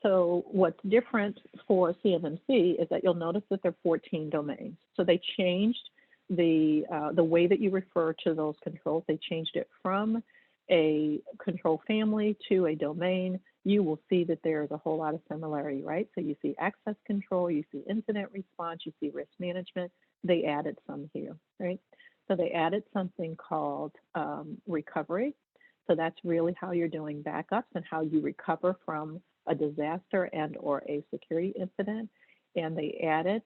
So what's different for CMMC is that you'll notice that there are 14 domains. So they changed the way that you refer to those controls. They changed it from a control family to a domain. You will see that there is a whole lot of similarity, right? So you see access control, you see incident response, you see risk management. They added some here, right? So they added something called recovery. So that's really how you're doing backups and how you recover from a disaster and or a security incident. And they added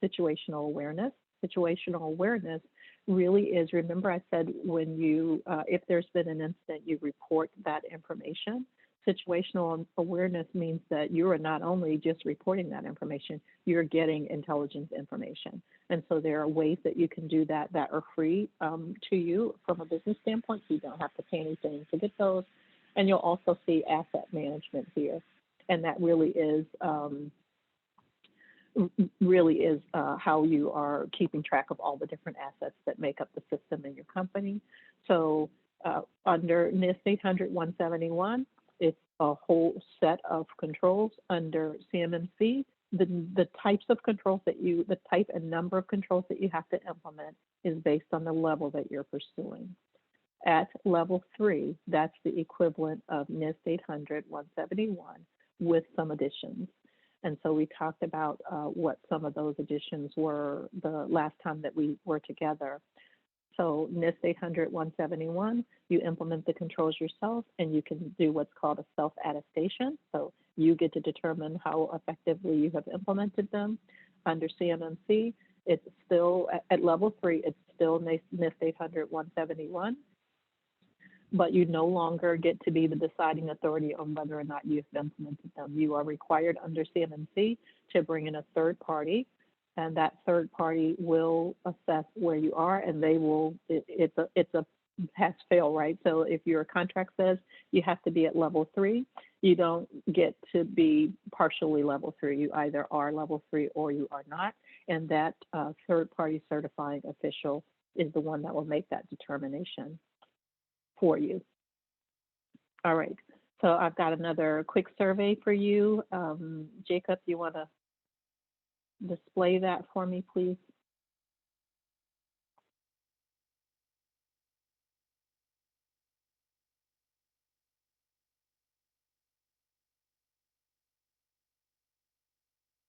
situational awareness. Situational awareness really is, remember I said when you, if there's been an incident, you report that information. Situational awareness means that you are not only just reporting that information, you're getting intelligence information. And so there are ways that you can do that that are free to you from a business standpoint, so you don't have to pay anything to get those. And you'll also see asset management here. And that really is how you are keeping track of all the different assets that make up the system in your company. So under NIST 800-171, it's a whole set of controls. Under CMMC, the types of controls the type and number of controls that you have to implement is based on the level that you're pursuing. At level 3, that's the equivalent of NIST 800-171 with some additions. And so we talked about what some of those additions were the last time that we were together. So NIST 800-171, you implement the controls yourself, and you can do what's called a self-attestation. So you get to determine how effectively you have implemented them. Under CMMC, it's still, at level 3, it's still NIST 800-171. but you no longer get to be the deciding authority on whether or not you've implemented them. You are required under CMMC to bring in a third party, and that third party will assess where you are, and they will, it's a pass fail, right? So if your contract says you have to be at level 3, you don't get to be partially level 3. You either are level 3 or you are not, and that third party certifying official is the one that will make that determination for you. All right, so I've got another quick survey for you. Jacob, you want to display that for me, please?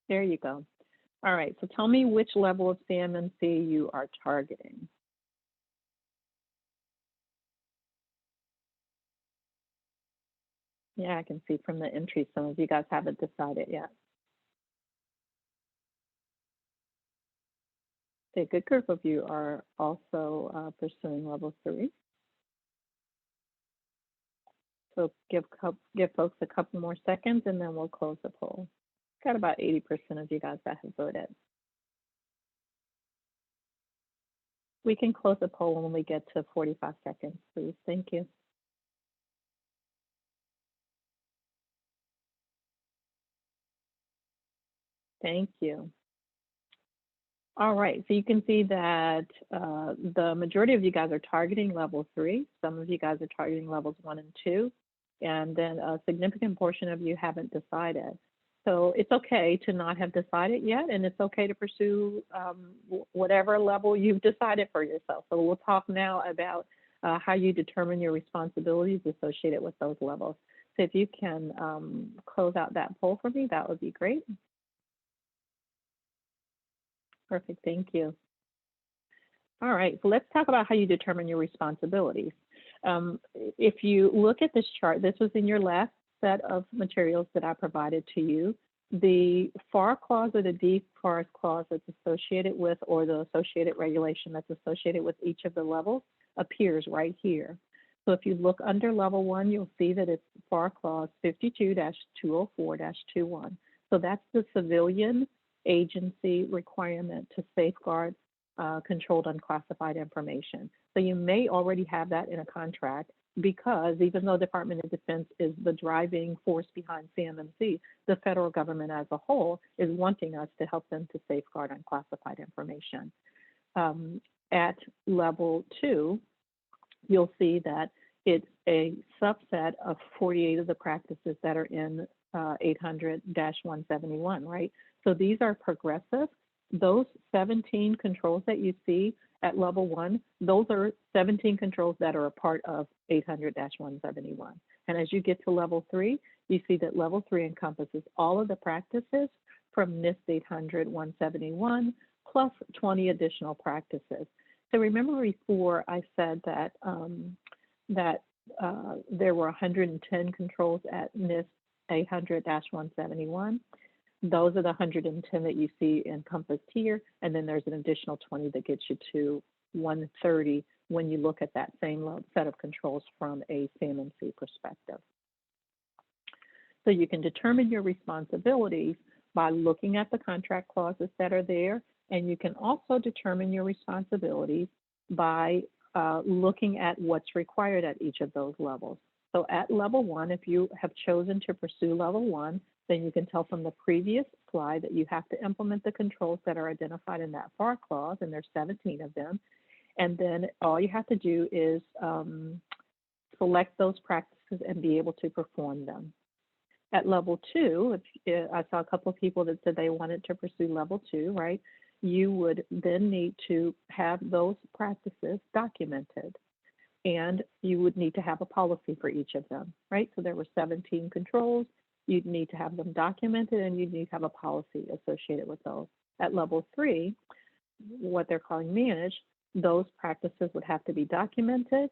There you go. All right, so tell me which level of CMMC you are targeting. Yeah, I can see from the entry some of you guys haven't decided yet. A good group of you are also pursuing level 3. So give folks a couple more seconds and then we'll close the poll. Got about 80% of you guys that have voted. We can close the poll when we get to 45 seconds, please. Thank you. Thank you. All right, so you can see that the majority of you guys are targeting level 3. Some of you guys are targeting levels 1 and 2, and then a significant portion of you haven't decided. So it's okay to not have decided yet, and it's okay to pursue whatever level you've decided for yourself. So we'll talk now about how you determine your responsibilities associated with those levels. So if you can close out that poll for me, that would be great. Perfect, thank you. All right, so let's talk about how you determine your responsibilities. If you look at this chart, this was in your last set of materials that I provided to you. The FAR clause or the DFARS clause that's associated with, or the associated regulation that's associated with each of the levels appears right here. So if you look under level 1, you'll see that it's FAR clause 52-204-21. So that's the civilian agency requirement to safeguard controlled unclassified information. So you may already have that in a contract, because even though Department of Defense is the driving force behind CMMC, the federal government as a whole is wanting us to help them to safeguard unclassified information. At level 2, you'll see that it's a subset of 48 of the practices that are in 800-171, right? So these are progressive. Those 17 controls that you see at level 1, those are 17 controls that are a part of 800-171. And as you get to level 3, you see that level 3 encompasses all of the practices from NIST 800-171 plus 20 additional practices. So remember before I said that there were 110 controls at NIST 800-171. Those are the 110 that you see encompassed here, and then there's an additional 20 that gets you to 130 when you look at that same set of controls from a CMMC perspective. So you can determine your responsibilities by looking at the contract clauses that are there, and you can also determine your responsibilities by looking at what's required at each of those levels. So at level 1, if you have chosen to pursue level 1, then you can tell from the previous slide that you have to implement the controls that are identified in that FAR clause, and there's 17 of them. And then all you have to do is select those practices and be able to perform them. At level 2, I saw a couple of people that said they wanted to pursue level 2, right? You would then need to have those practices documented, and you would need to have a policy for each of them, right? So there were 17 controls. You'd need to have them documented, and you'd need to have a policy associated with those. At level 3, what they're calling managed, those practices would have to be documented.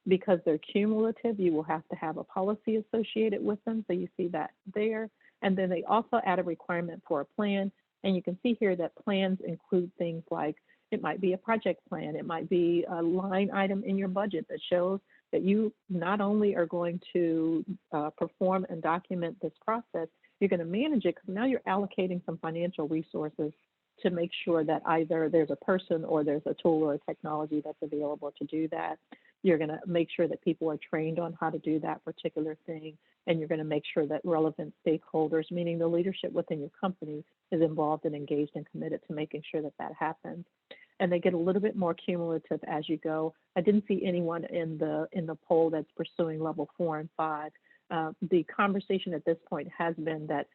Because they're cumulative, you will have to have a policy associated with them. So you see that there. And then they also add a requirement for a plan. And you can see here that plans include things like, it might be a project plan. It might be a line item in your budget that shows that you not only are going to perform and document this process, you're going to manage it because now you're allocating some financial resources to make sure that either there's a person or there's a tool or a technology that's available to do that. You're going to make sure that people are trained on how to do that particular thing. And you're going to make sure that relevant stakeholders, meaning the leadership within your company, is involved and engaged and committed to making sure that that happens. And they get a little bit more cumulative as you go. I didn't see anyone in the poll that's pursuing level 4 and 5. The conversation at this point has been that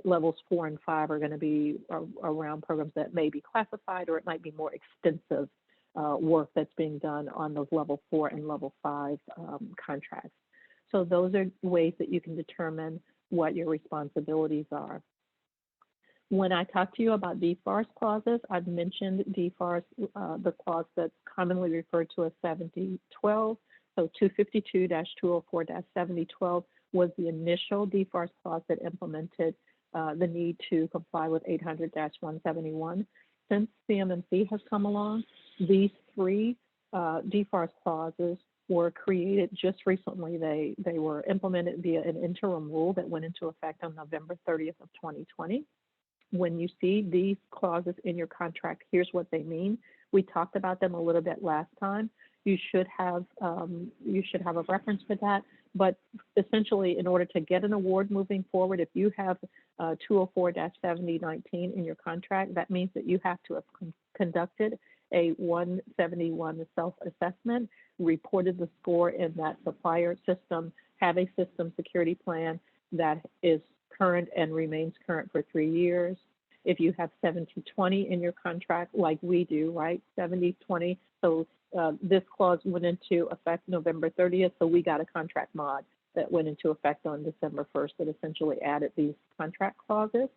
levels 4 and 5 are going to be around programs that may be classified, or it might be more extensive work that's being done on those level 4 and level 5 contracts. So those are ways that you can determine what your responsibilities are. When I talk to you about DFARS clauses, I've mentioned DFARS, the clause that's commonly referred to as 7012. So 252-204-7012 was the initial DFARS clause that implemented the need to comply with 800-171. Since CMMC has come along, these three DFARS clauses were created just recently. They were implemented via an interim rule that went into effect on November 30th of 2020. When you see these clauses in your contract, here's what they mean. We talked about them a little bit last time. You should have a reference for that. But essentially, in order to get an award moving forward, if you have 204-7019 in your contract, that means that you have to have conducted a 171 self-assessment, reported the score in that supplier system, have a system security plan that is current and remains current for 3 years. If you have 7020 in your contract, like we do, right? 7020. So this clause went into effect November 30th. So we got a contract mod that went into effect on December 1st that essentially added these contract clauses.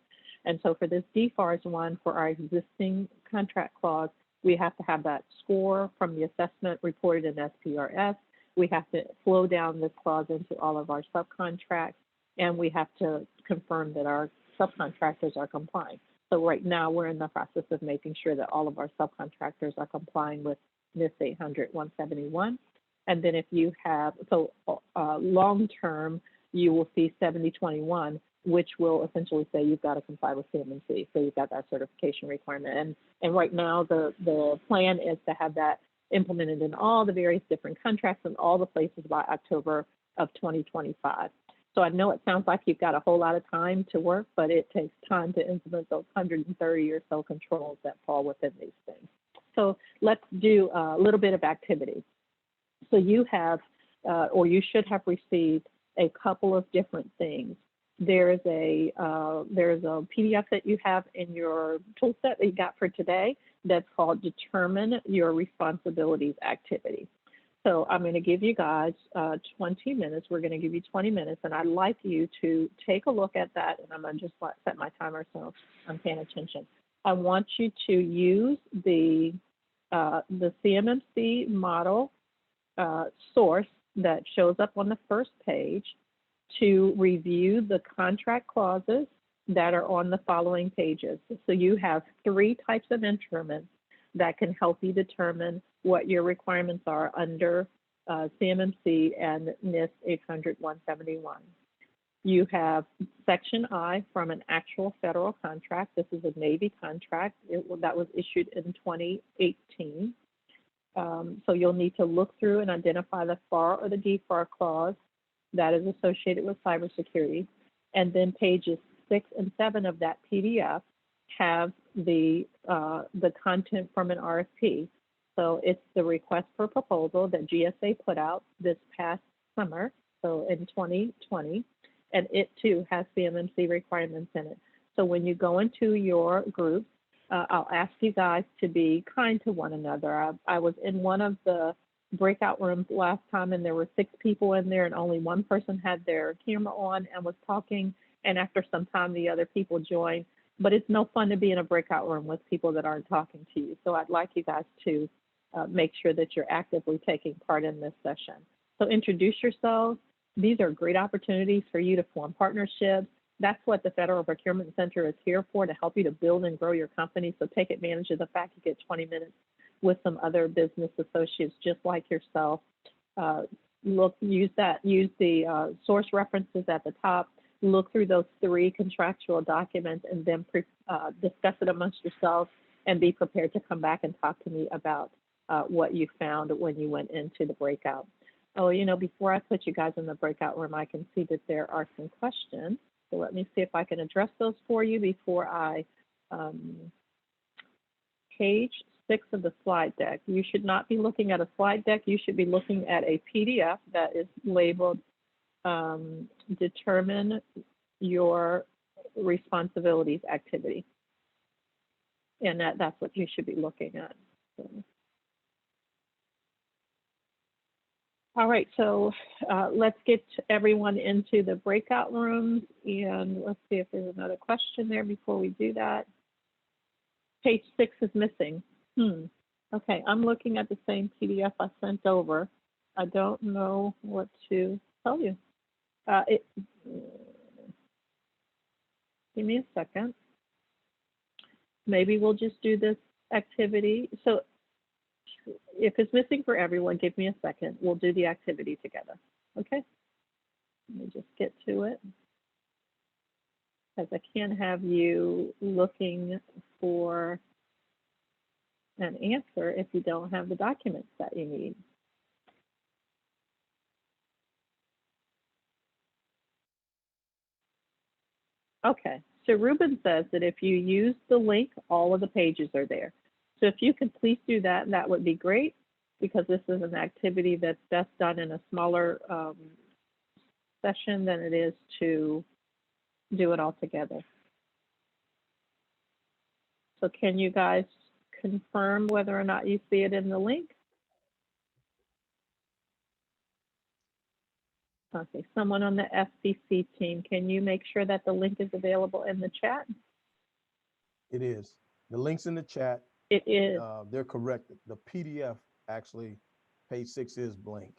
And so for this DFARS one, for our existing contract clause, we have to have that score from the assessment reported in SPRS. We have to flow down this clause into all of our subcontracts, and we have to confirm that our subcontractors are complying. So right now we're in the process of making sure that all of our subcontractors are complying with NIST 800-171. And then if you have, long-term, you will see 7021, which will essentially say you've got to comply with CMMC. So you've got that certification requirement. And right now the plan is to have that implemented in all the various different contracts and all the places by October of 2025. So I know it sounds like you've got a whole lot of time to work, but it takes time to implement those 130 or so controls that fall within these things. So let's do a little bit of activity. So you have, or you should have received a couple of different things. There's a PDF that you have in your tool set that you got for today that's called Determine Your Responsibilities Activity. So I'm going to give you guys 20 minutes. We're going to give you 20 minutes, and I'd like you to take a look at that, and I'm going to just set my timer so I'm paying attention. I want you to use the CMMC model source that shows up on the first page to review the contract clauses that are on the following pages. So you have 3 types of instruments that can help you determine what your requirements are under CMMC and NIST 800-171. You have Section I from an actual federal contract. This is a Navy contract that was issued in 2018. So you'll need to look through and identify the FAR or the DFAR clause that is associated with cybersecurity. And then pages 6 and 7 of that PDF have the content from an RFP. So it's the request for proposal that GSA put out this past summer, so in 2020, and it too has CMMC requirements in it. So when you go into your group, I'll ask you guys to be kind to one another. I was in one of the breakout rooms last time, and there were 6 people in there, and only one person had their camera on and was talking, and after some time, the other people joined. But it's no fun to be in a breakout room with people that aren't talking to you. So I'd like you guys to make sure that you're actively taking part in this session. So introduce yourselves. These are great opportunities for you to form partnerships. That's what the Federal Procurement Center is here for, to help you to build and grow your company. So take advantage of the fact you get 20 minutes with some other business associates just like yourself. use the source references at the top, look through those 3 contractual documents, and then discuss it amongst yourselves and be prepared to come back and talk to me about what you found when you went into the breakout. Oh, before I put you guys in the breakout room, I can see that there are some questions. So let me see if I can address those for you before I page 6 of the slide deck. You should not be looking at a slide deck. You should be looking at a PDF that is labeled Determine Your Responsibilities Activity. And that's what you should be looking at. So. All right, so let's get everyone into the breakout rooms, and let's see if there's another question there before we do that. Page 6 is missing. Okay, I'm looking at the same PDF I sent over. I don't know what to tell you. Give me a second. Maybe we'll just do this activity. So if it's missing for everyone, give me a second. We'll do the activity together. Okay? Let me just get to it. Because I can't have you looking for an answer if you don't have the documents that you need. Okay, so Ruben says that if you use the link, all of the pages are there. So if you could please do that, that would be great, because this is an activity that's best done in a smaller session than it is to do it all together. So can you guys confirm whether or not you see it in the link? Okay, someone on the FCC team, can you make sure that the link is available in the chat? It is. The link's in the chat. It is. They're correct. The PDF, actually, page 6 is blank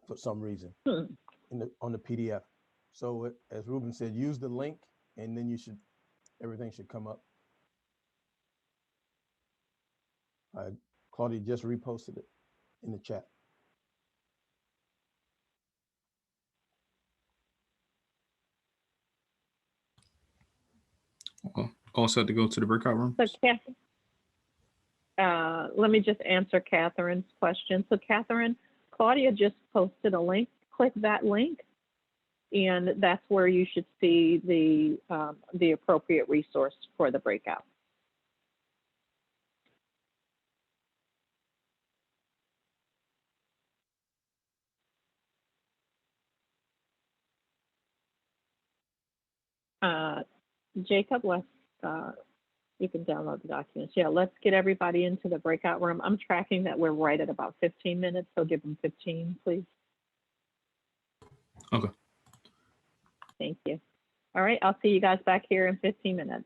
for some reason on the PDF. So as Ruben said, use the link, and then everything should come up. Claudia just reposted it in the chat. All set to go to the breakout room. So Catherine, let me just answer Catherine's question. So Catherine, Claudia just posted a link. Click that link, and that's where you should see the appropriate resource for the breakout. Jacob, you can download the documents. Yeah, let's get everybody into the breakout room. I'm tracking that we're right at about 15 minutes, so give them 15, please. Okay. Thank you. All right, I'll see you guys back here in 15 minutes.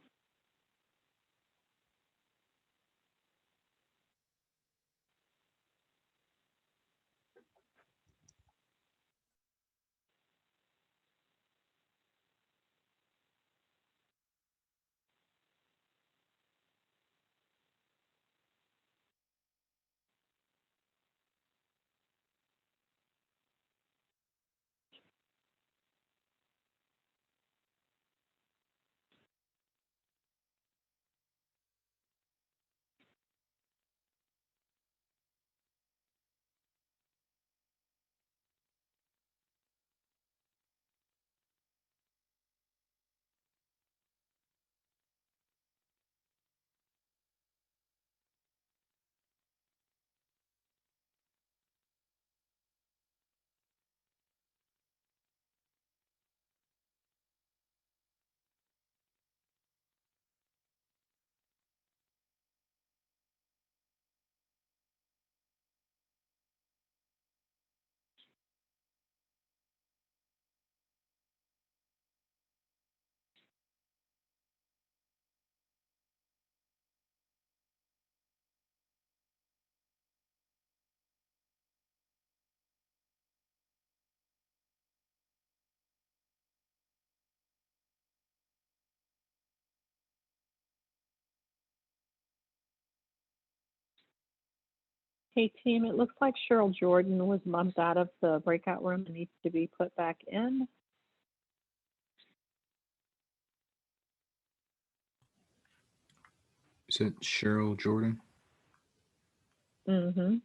Hey, team, it looks like Cheryl Jordan was bumped out of the breakout room and needs to be put back in. Is it Cheryl Jordan? Mm-hmm.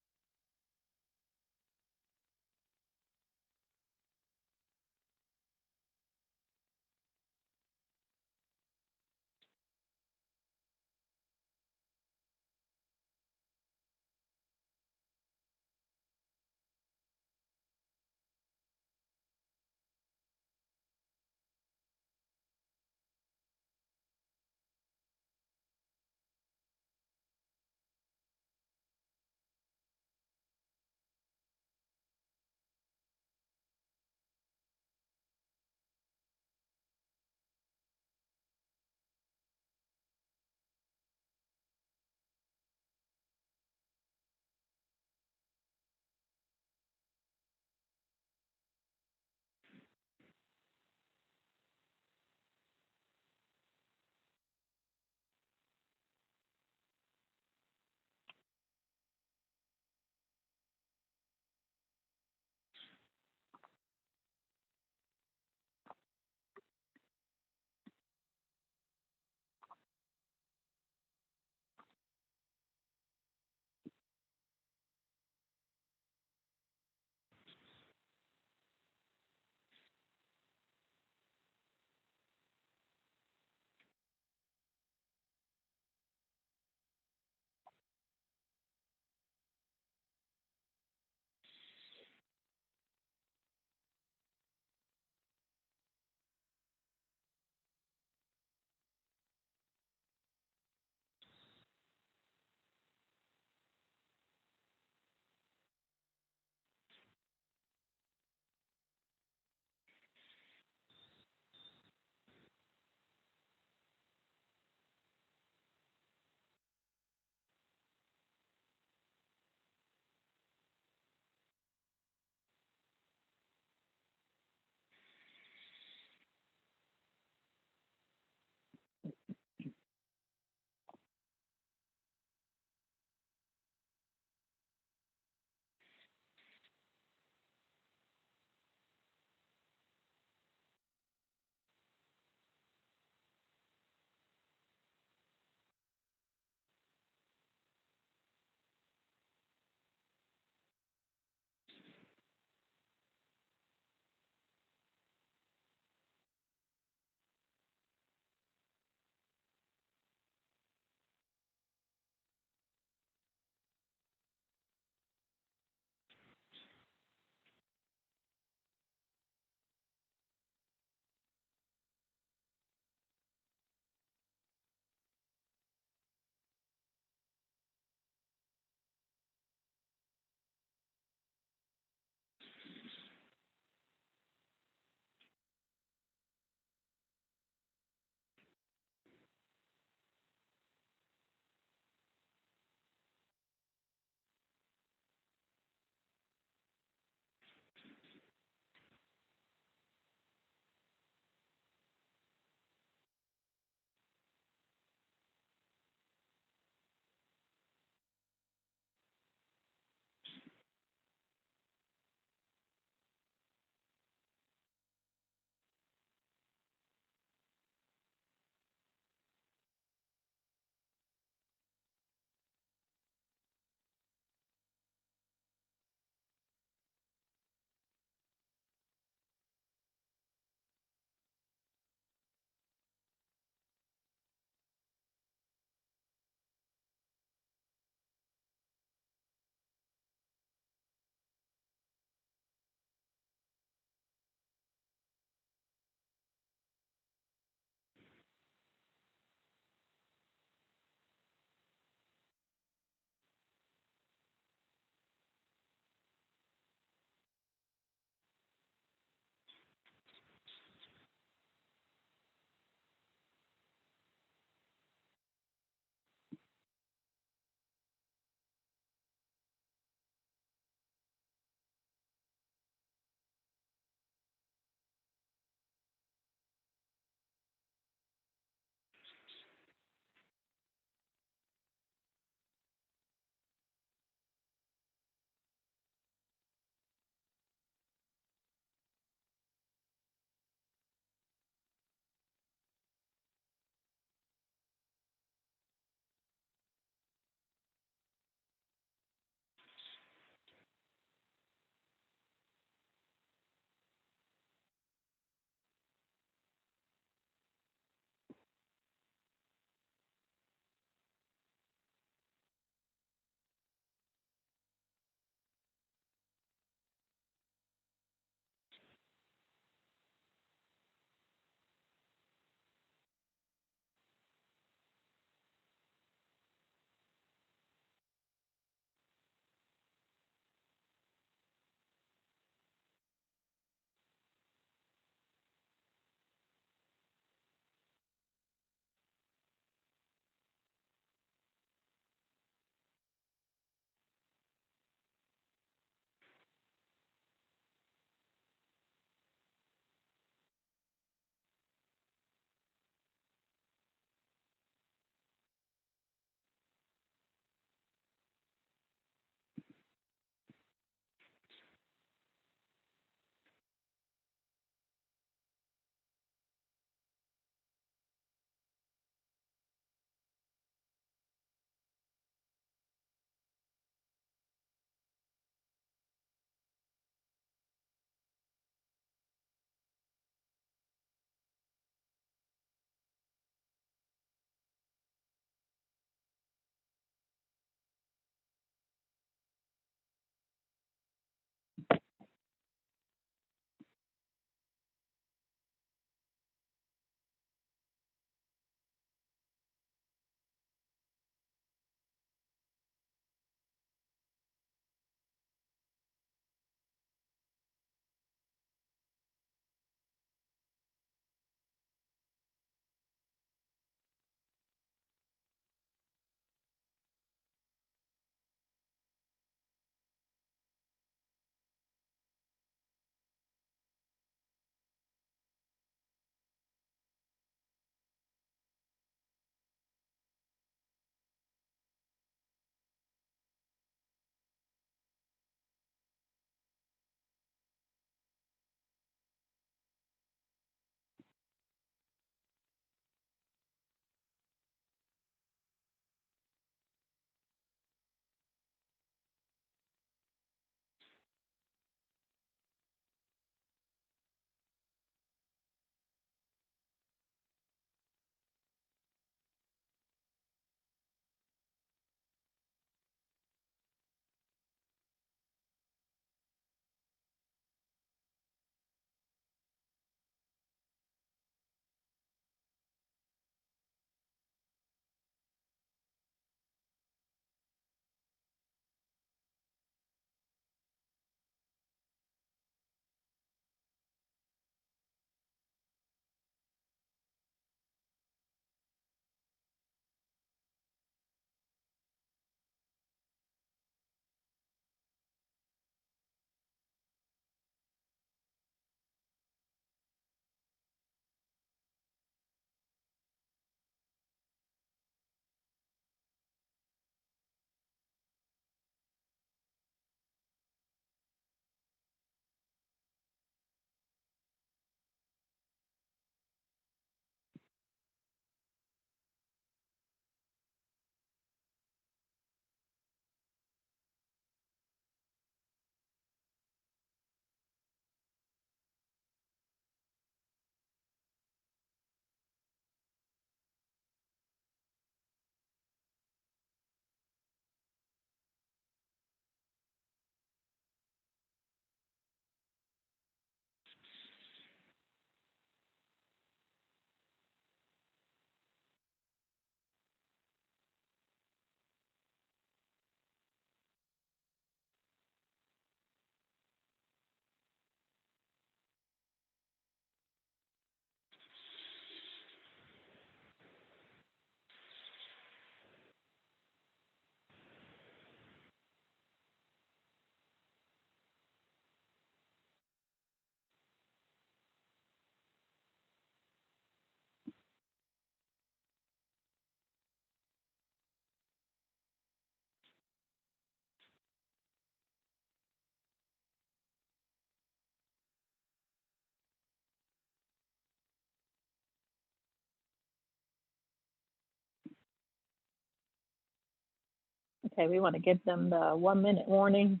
Okay, we want to give them the 1 minute warning.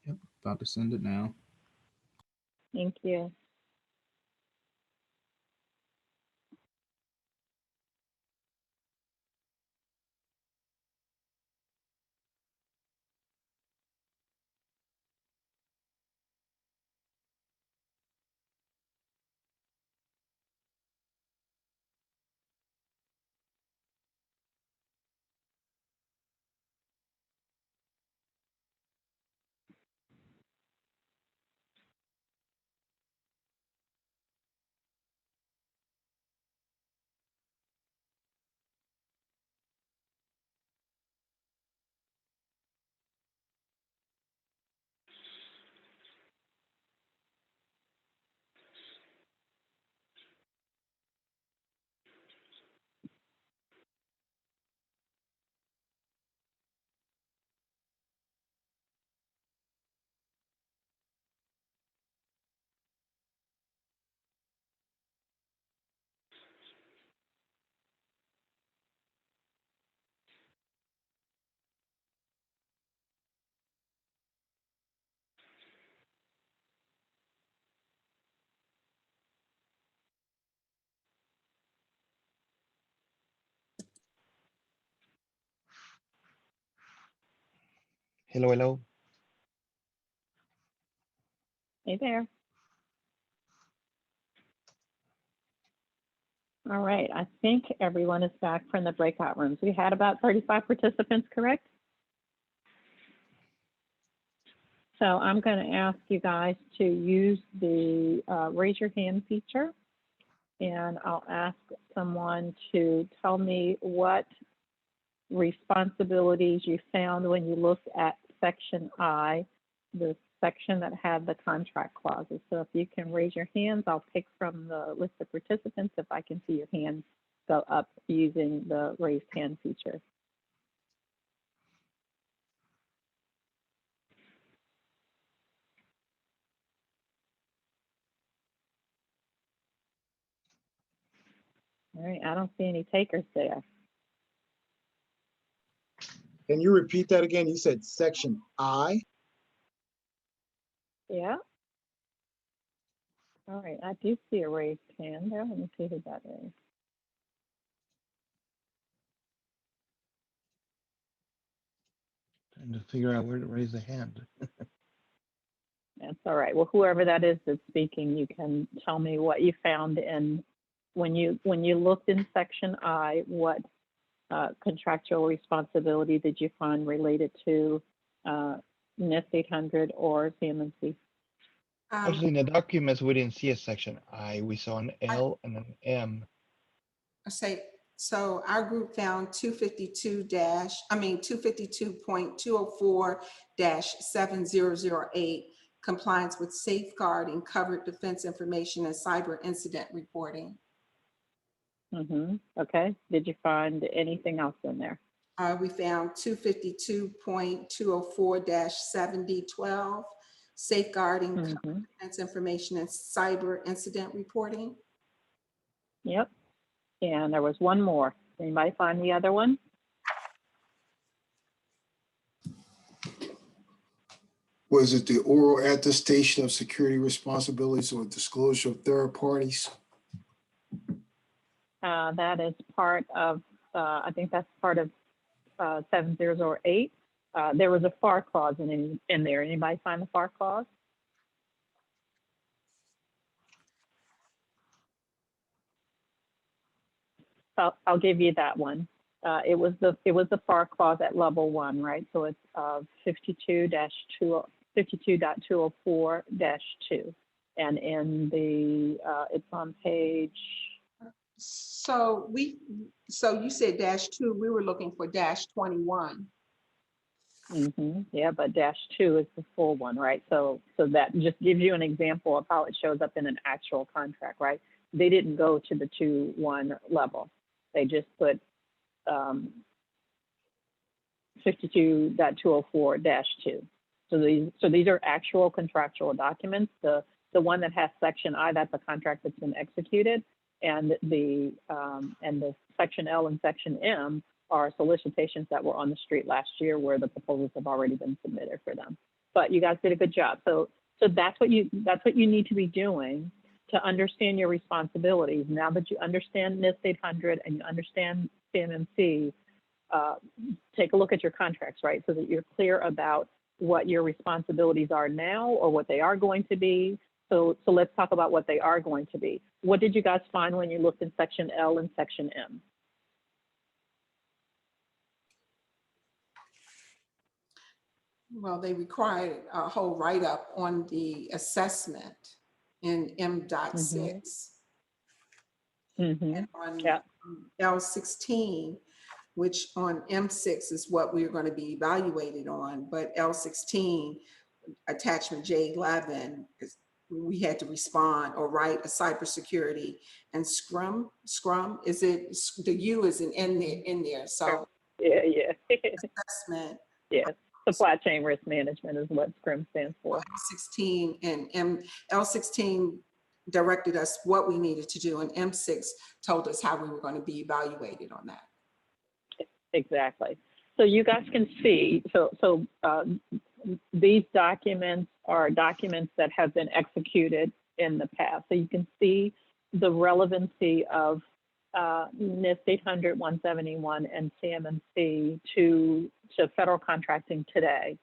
Yep, about to send it now. Thank you. Hello, hello. Hey there. All right, I think everyone is back from the breakout rooms. We had about 35 participants, correct? So I'm going to ask you guys to use the raise your hand feature, and I'll ask someone to tell me what responsibilities you found when you looked at section I, the section that had the contract clauses. So if you can raise your hands, I'll pick from the list of participants if I can see your hands go up using the raised hand feature. All right, I don't see any takers there. Can you repeat that again? You said section I? Yeah. All right, I do see a raised hand there. Let me see who that is. Trying to figure out where to raise the hand. That's all right. Well, whoever that is that's speaking, you can tell me what you found in when you looked in section I, what contractual responsibility did you find related to NIST 800 or CMMC? Actually, in the documents, we didn't see a section I. We saw an L and an M. So our group found 252.204-7008, compliance with safeguarding covered defense information and cyber incident reporting. Okay. Did you find anything else in there? We found 252.204-7012, safeguarding covered defense information and cyber incident reporting. Yep. And there was one more. Anybody find the other one? Was it the oral attestation of security responsibilities or disclosure of third parties? That is part of, I think that's part of 7008. There was a FAR clause in there. Anybody find the FAR clause? I'll give you that one. It was the FAR clause at level 1, right? So it's 52.204-2, and in the it's on page. So you said -2. We were looking for -21. Yeah, but -2 is the full one, right? So that just gives you an example of how it shows up in an actual contract, right? They didn't go to the 2.1 level. They just put 52.204-2. So these are actual contractual documents. The one that has section I, that's a contract that's been executed, and the Section L and Section M are solicitations that were on the street last year where the proposals have already been submitted for them. But you guys did a good job. So that's what you need to be doing to understand your responsibilities. Now that you understand NIST 800 and you understand CMMC, take a look at your contracts, right? So that you're clear about what your responsibilities are now or what they are going to be. So let's talk about what they are going to be. What did you guys find when you looked in Section L and Section M? Well, they required a whole write-up on the assessment in M.6. And on L16, which on M6 is what we're going to be evaluated on, but L16, attachment J11, we had to respond or write a cybersecurity and Scrum, is it, the U is in there, so. Yeah. Assessment. Yes, supply chain risk management is what SCRIM stands for. L16 and L16 directed us what we needed to do, and M6 told us how we were going to be evaluated on that. Exactly. So you guys can see, these documents are documents that have been executed in the past. So you can see the relevancy of NIST 800, 171, and CMMC to federal contracting today.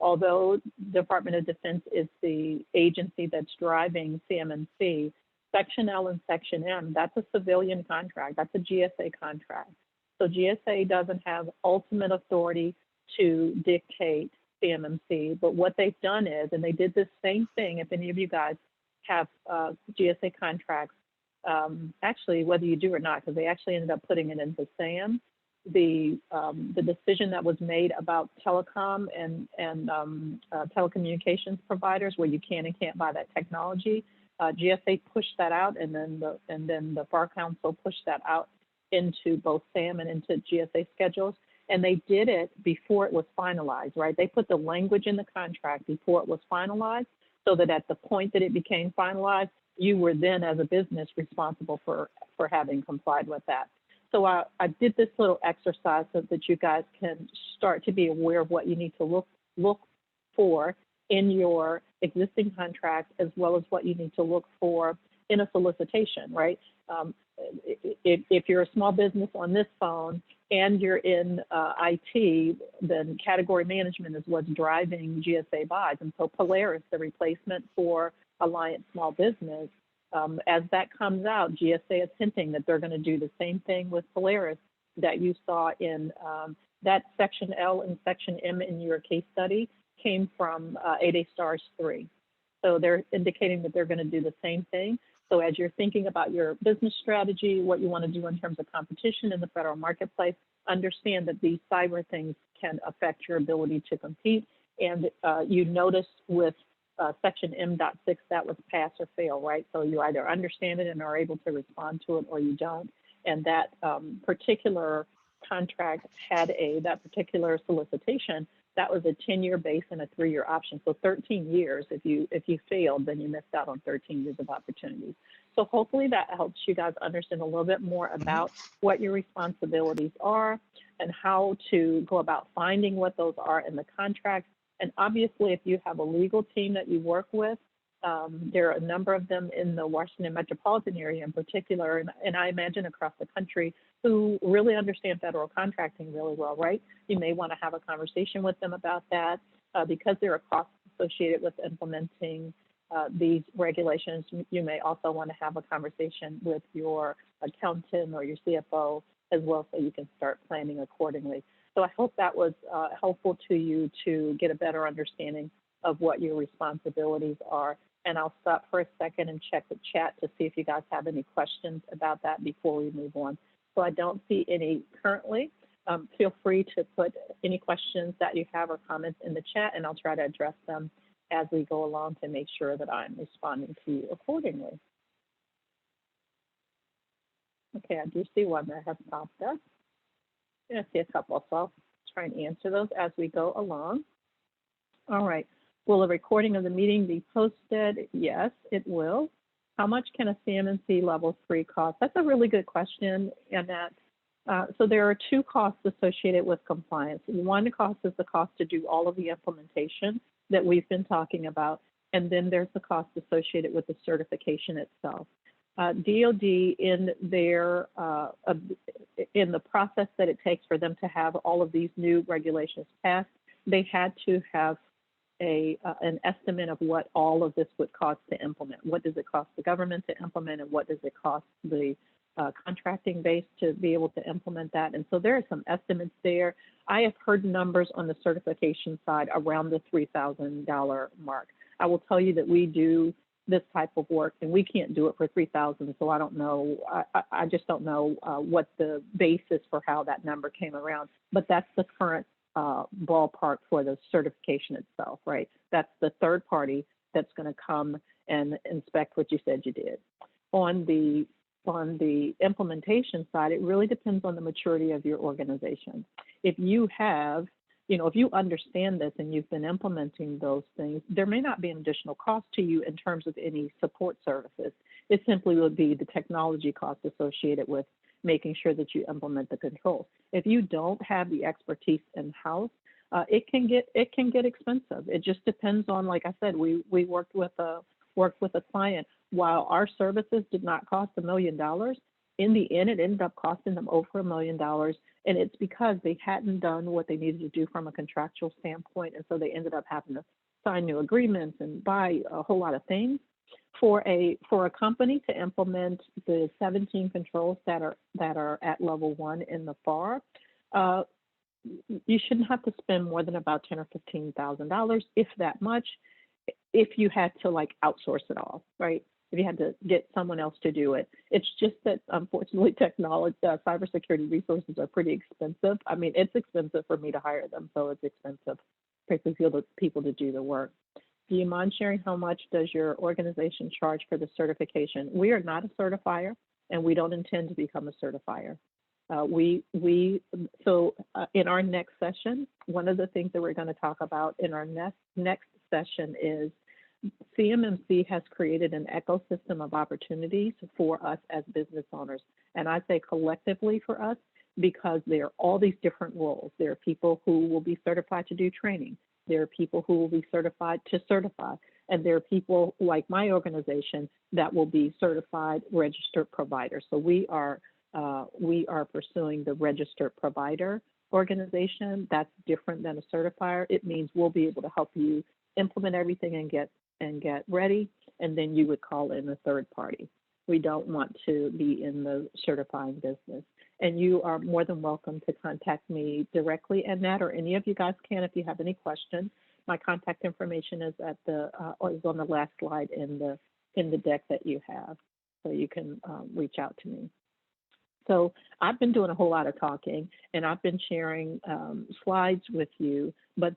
Although Department of Defense is the agency that's driving CMMC, Section L and Section M, that's a civilian contract, that's a GSA contract. So GSA doesn't have ultimate authority to dictate CMMC, but what they've done is, and they did the same thing, if any of you guys have GSA contracts, actually, whether you do or not, because they actually ended up putting it into SAM, the decision that was made about telecom and telecommunications providers, where you can and can't buy that technology, GSA pushed that out, and then the FAR Council pushed that out into both SAM and into GSA schedules. And they did it before it was finalized, right? They put the language in the contract before it was finalized, so that at the point that it became finalized, you were then as a business responsible for having complied with that. So I did this little exercise so that you guys can start to be aware of what you need to look for in your existing contracts, as well as what you need to look for in a solicitation, right? If you're a small business on this phone and you're in IT, then category management is what's driving GSA buys. And so Polaris, the replacement for Alliance Small Business, as that comes out, GSA is hinting that they're going to do the same thing with Polaris that you saw in that Section L and Section M in your case study came from 8A Stars 3. So they're indicating that they're going to do the same thing. So as you're thinking about your business strategy, what you want to do in terms of competition in the federal marketplace, understand that these cyber things can affect your ability to compete. And you notice with Section M.6, that was pass or fail, right? So you either understand it and are able to respond to it, or you don't. And that particular contract had that particular solicitation, that was a 10-year base and a 3-year option. So 13 years, if you failed, then you missed out on 13 years of opportunities. So hopefully that helps you guys understand a little bit more about what your responsibilities are and how to go about finding what those are in the contract. And obviously, if you have a legal team that you work with, there are a number of them in the Washington metropolitan area in particular, and I imagine across the country, who really understand federal contracting really well, right? You may want to have a conversation with them about that because there are costs associated with implementing these regulations. You may also want to have a conversation with your accountant or your CFO as well, so you can start planning accordingly. So I hope that was helpful to you to get a better understanding of what your responsibilities are. And I'll stop for a second and check the chat to see if you guys have any questions about that before we move on. So I don't see any currently. Feel free to put any questions that you have or comments in the chat, and I'll try to address them as we go along to make sure that I'm responding to you accordingly. Okay, I do see one that has popped up. I see a couple, so I'll try and answer those as we go along. All right. Will a recording of the meeting be posted? Yes, it will. how much can a CMMC level 3 cost? That's a really good question, Annette. So there are two costs associated with compliance. One cost is the cost to do all of the implementation that we've been talking about, and then there's the cost associated with the certification itself. DoD in their in the process that it takes for them to have all of these new regulations passed, they had to have an estimate of what all of this would cost to implement. What does it cost the government to implement, and what does it cost the contracting base to be able to implement that? And so there are some estimates there. I have heard numbers on the certification side around the $3,000 mark. I will tell you that we do this type of work, and we can't do it for $3,000. So I don't know. I just don't know what the basis for how that number came around. But that's the current ballpark for the certification itself, right? That's the third party that's going to come and inspect what you said you did. On the implementation side, it really depends on the maturity of your organization. If you have, if you understand this and you've been implementing those things, there may not be an additional cost to you in terms of any support services. It simply would be the technology cost associated with making sure that you implement the controls. If you don't have the expertise in-house, it can get expensive. It just depends on, like I said, we worked with a client. While our services did not cost $1 million, in the end, it ended up costing them over $1 million. And it's because they hadn't done what they needed to do from a contractual standpoint. And so they ended up having to sign new agreements and buy a whole lot of things. For a company to implement the 17 controls that are at level 1 in the FAR, you shouldn't have to spend more than about $10,000 or $15,000, if that much, if you had to outsource it all, right? If you had to get someone else to do it. It's just that, unfortunately, cybersecurity resources are pretty expensive. I mean, it's expensive for me to hire them, so it's expensive for people to do the work. Do you mind sharing how much does your organization charge for the certification? We are not a certifier, and we don't intend to become a certifier. In our next session, one of the things that we're going to talk about in our next session is CMMC has created an ecosystem of opportunities for us as business owners. And I say collectively for us because there are all these different roles. There are people who will be certified to do training. There are people who will be certified to certify. And there are people like my organization that will be certified registered providers. So we are pursuing the registered provider organization. That's different than a certifier. It means we'll be able to help you implement everything and get ready, and then you would call in a third party. We don't want to be in the certifying business. And you are more than welcome to contact me directly, Annette, or any of you guys can if you have any questions. My contact information is is on the last slide in the deck that you have, so you can reach out to me. So I've been doing a whole lot of talking, and I've been sharing slides with you, but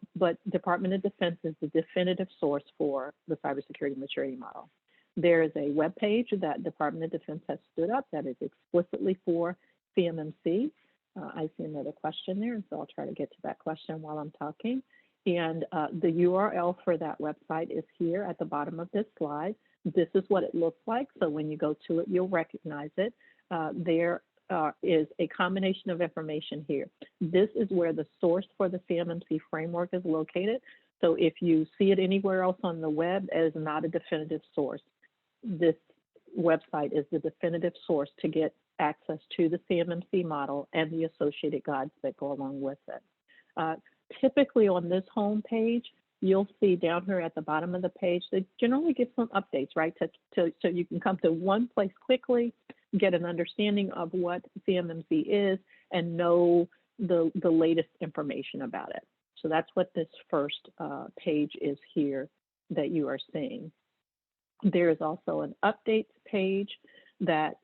Department of Defense is the definitive source for the cybersecurity maturity model. There is a web page that Department of Defense has stood up that is explicitly for CMMC. I see another question there, and so I'll try to get to that question while I'm talking. And the URL for that website is here at the bottom of this slide. This is what it looks like, so when you go to it, you'll recognize it. There is a combination of information here. This is where the source for the CMMC framework is located. So if you see it anywhere else on the web, it is not a definitive source. This website is the definitive source to get access to the CMMC model and the associated guides that go along with it. Typically on this home page, you'll see down here at the bottom of the page, they generally give some updates, right? So you can come to one place quickly, get an understanding of what CMMC is, and know the latest information about it. So that's what this first page is here that you are seeing. There is also an updates page that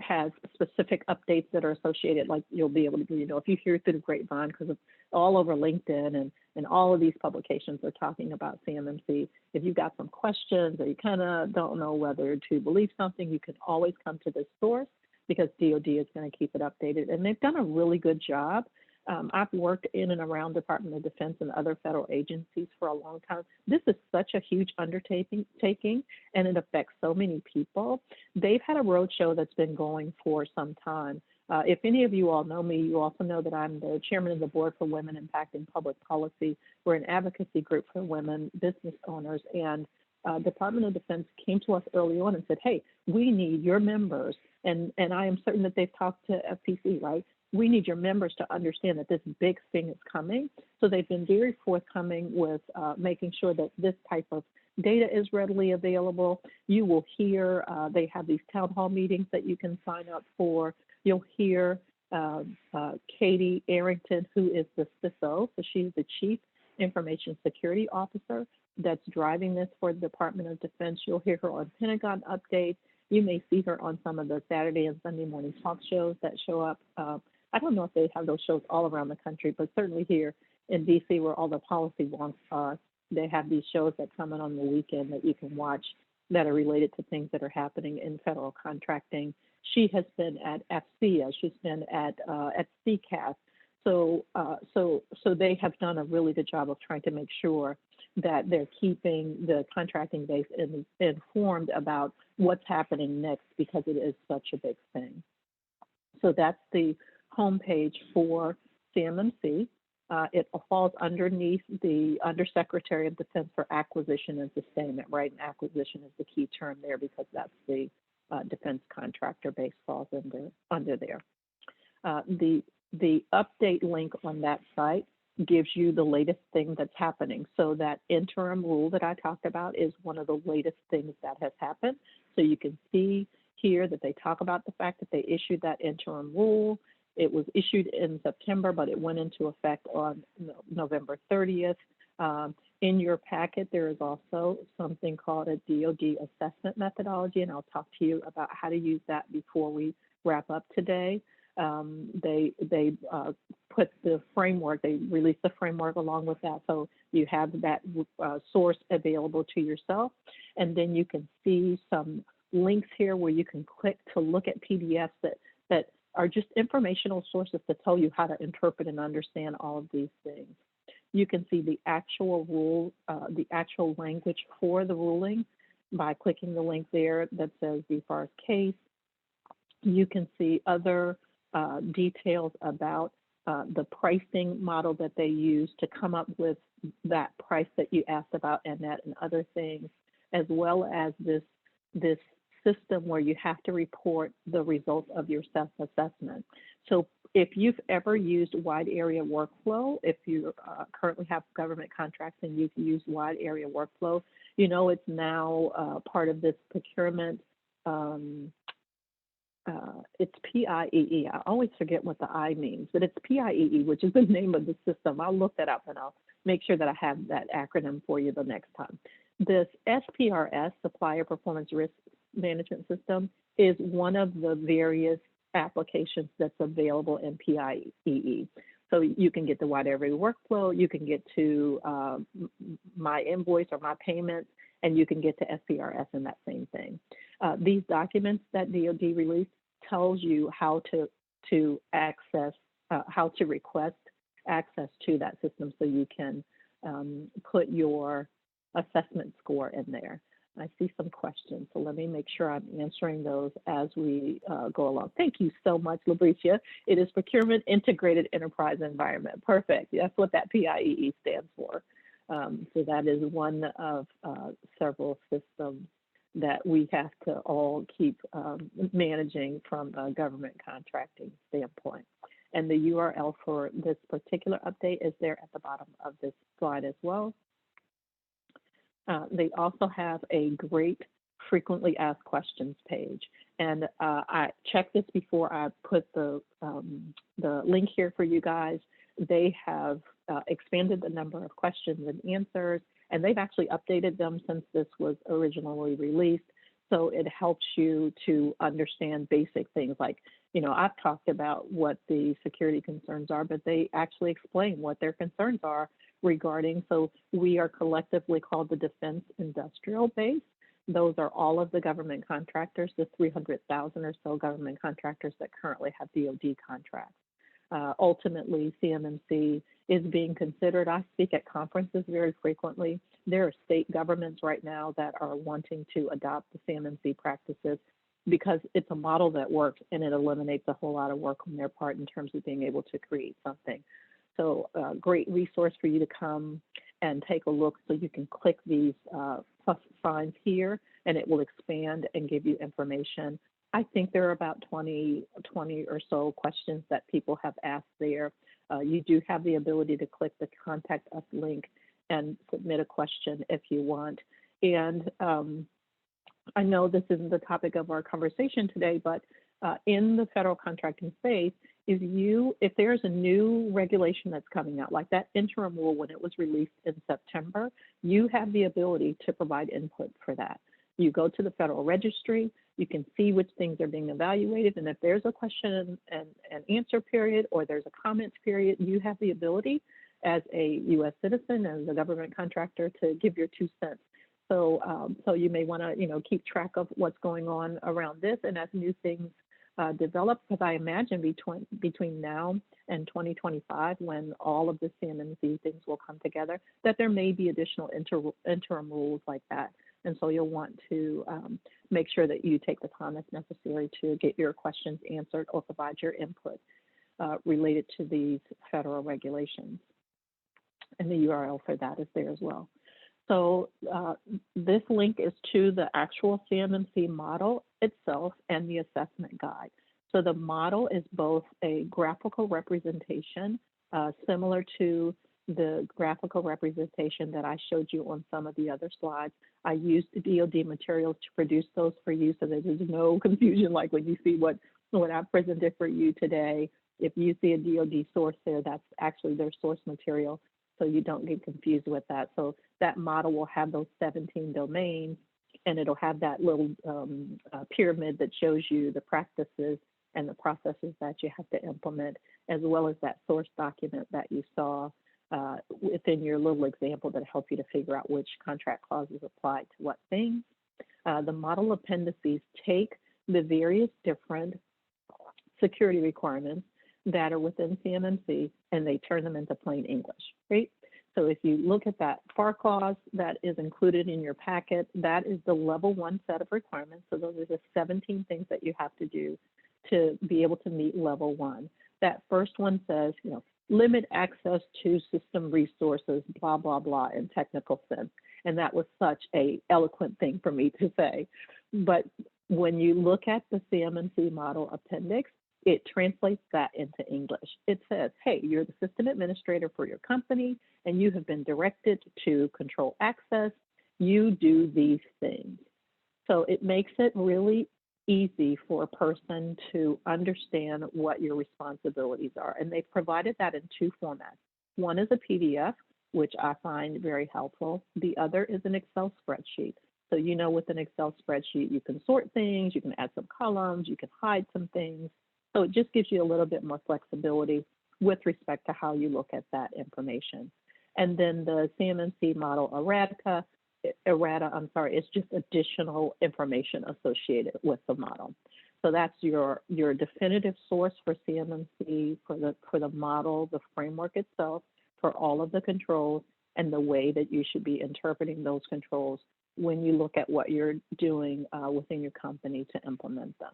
has specific updates that are associated, like you'll be able to, if you hear through the grapevine, because it's all over LinkedIn and all of these publications are talking about CMMC. If you've got some questions or you kind of don't know whether to believe something, you can always come to this source because DoD is going to keep it updated. And they've done a really good job I've worked in and around Department of Defense and other federal agencies for a long time. This is such a huge undertaking, and it affects so many people. They've had a roadshow that's been going for some time. If any of you all know me, you also know that I'm the chairman of the board for Women Impacting Public Policy. We're an advocacy group for women business owners, and Department of Defense came to us early on and said, hey, we need your members, and I am certain that they've talked to FPC, right? We need your members to understand that this big thing is coming. So they've been very forthcoming with making sure that this type of data is readily available. You will hear, they have these town hall meetings that you can sign up for. You'll hear Katie Arrington, who is the CISO, so she's the Chief Information Security Officer that's driving this for the Department of Defense. You'll hear her on Pentagon updates. You may see her on some of the Saturday and Sunday morning talk shows that show up. I don't know if they have those shows all around the country, but certainly here in DC, where all the policy wonks are, they have these shows that come in on the weekend that you can watch that are related to things that are happening in federal contracting. She has been at FCA, she's been at CCAS. So they have done a really good job of trying to make sure that they're keeping the contracting base informed about what's happening next, because it is such a big thing. So that's the homepage for CMMC. It falls underneath the Undersecretary of Defense for Acquisition and Sustainment, right? And acquisition is the key term there, because that's the defense contractor base falls under there. The update link on that site gives you the latest thing that's happening. So that interim rule that I talked about is one of the latest things that has happened. So you can see here that they talk about the fact that they issued that interim rule. It was issued in September, but it went into effect on November 30th. In your packet, there is also something called a DoD assessment methodology, and I'll talk to you about how to use that before we wrap up today. They put the framework, they released the framework along with that, so you have that source available to yourself, and then you can see some links here where you can click to look at PDFs that are just informational sources to tell you how to interpret and understand all of these things. You can see the actual rule, the actual language for the ruling by clicking the link there that says DFARS case. You can see other details about the pricing model that they use to come up with that price that you asked about, and that and other things, as well as this system where you have to report the results of your self-assessment. So if you've ever used wide area workflow, if you currently have government contracts and you've used wide area workflow, you know it's now part of this procurement. It's PIEE. I always forget what the I means, but it's PIEE, which is the name of the system. I'll look that up and I'll make sure that I have that acronym for you the next time. This SPRS, Supplier Performance Risk Management System, is one of the various applications that's available in PIEE. So you can get the wide area workflow, you can get to my invoice or my payments, and you can get to SPRS in that same thing. These documents that DoD released tells you how to access, how to request access to that system so you can put your assessment score in there. I see some questions, so let me make sure I'm answering those as we go along. Thank you so much, Labricia. It is Procurement Integrated Enterprise Environment. Perfect. That's what that PIEE stands for. So that is one of several systems that we have to all keep managing from a government contracting standpoint. And the URL for this particular update is there at the bottom of this slide as well. They also have a great frequently asked questions page. And I checked this before I put the link here for you guys. They have expanded the number of questions and answers, and they've actually updated them since this was originally released. So it helps you to understand basic things like, you know, I've talked about what the security concerns are, but they actually explain what their concerns are regarding. So we are collectively called the Defense Industrial Base. Those are all of the government contractors, the 300,000 or so government contractors that currently have DoD contracts. Ultimately, CMMC is being considered. I speak at conferences very frequently. There are state governments right now that are wanting to adopt the CMMC practices because it's a model that works and it eliminates a whole lot of work on their part in terms of being able to create something. So great resource for you to come and take a look, so you can click these plus signs here and it will expand and give you information. I think there are about 20 or so questions that people have asked there. You do have the ability to click the contact us link and submit a question if you want. And I know this isn't the topic of our conversation today, but in the federal contracting space, if there's a new regulation that's coming out, like that interim rule when it was released in September, you have the ability to provide input for that. You go to the Federal Registry, you can see which things are being evaluated, and if there's a question and answer period or there's a comments period, you have the ability as a U.S. citizen, as a government contractor, to give your 2 cents. So, so you may want to, keep track of what's going on around this, and as new things develop, because I imagine between now and 2025, when all of the CMMC things will come together, that there may be additional interim rules like that. And so you'll want to make sure that you take the time that's necessary to get your questions answered or provide your input related to these federal regulations. And the URL for that is there as well. So this link is to the actual CMMC model itself and the assessment guide. So the model is both a graphical representation, similar to the graphical representation that I showed you on some of the other slides. I used the DoD materials to produce those for you so that there's no confusion, like when you see what I presented for you today. If you see a DoD source there, that's actually their source material, so you don't get confused with that. So that model will have those 17 domains, and it'll have that little pyramid that shows you the practices and the processes that you have to implement, as well as that source document that you saw within your little example that help you to figure out which contract clauses apply to what things. The model appendices take the various different security requirements that are within CMMC and they turn them into plain English, right? So if you look at that FAR clause that is included in your packet, that is the level 1 set of requirements. So those are the 17 things that you have to do to be able to meet level 1. That first one says, limit access to system resources, blah, blah, blah, in technical sense. And that was such an eloquent thing for me to say. But when you look at the CMMC model appendix, it translates that into English. It says, hey, you're the system administrator for your company, and you have been directed to control access. You do these things. So it makes it really easy for a person to understand what your responsibilities are. And they've provided that in 2 formats. One is a PDF, which I find very helpful. The other is an Excel spreadsheet. So with an Excel spreadsheet, you can sort things, you can add some columns, you can hide some things. So it just gives you a little bit more flexibility with respect to how you look at that information. And then the CMMC model errata, is just additional information associated with the model. So that's your definitive source for CMMC, for the model, the framework itself, for all of the controls, and the way that you should be interpreting those controls when you look at what you're doing within your company to implement them.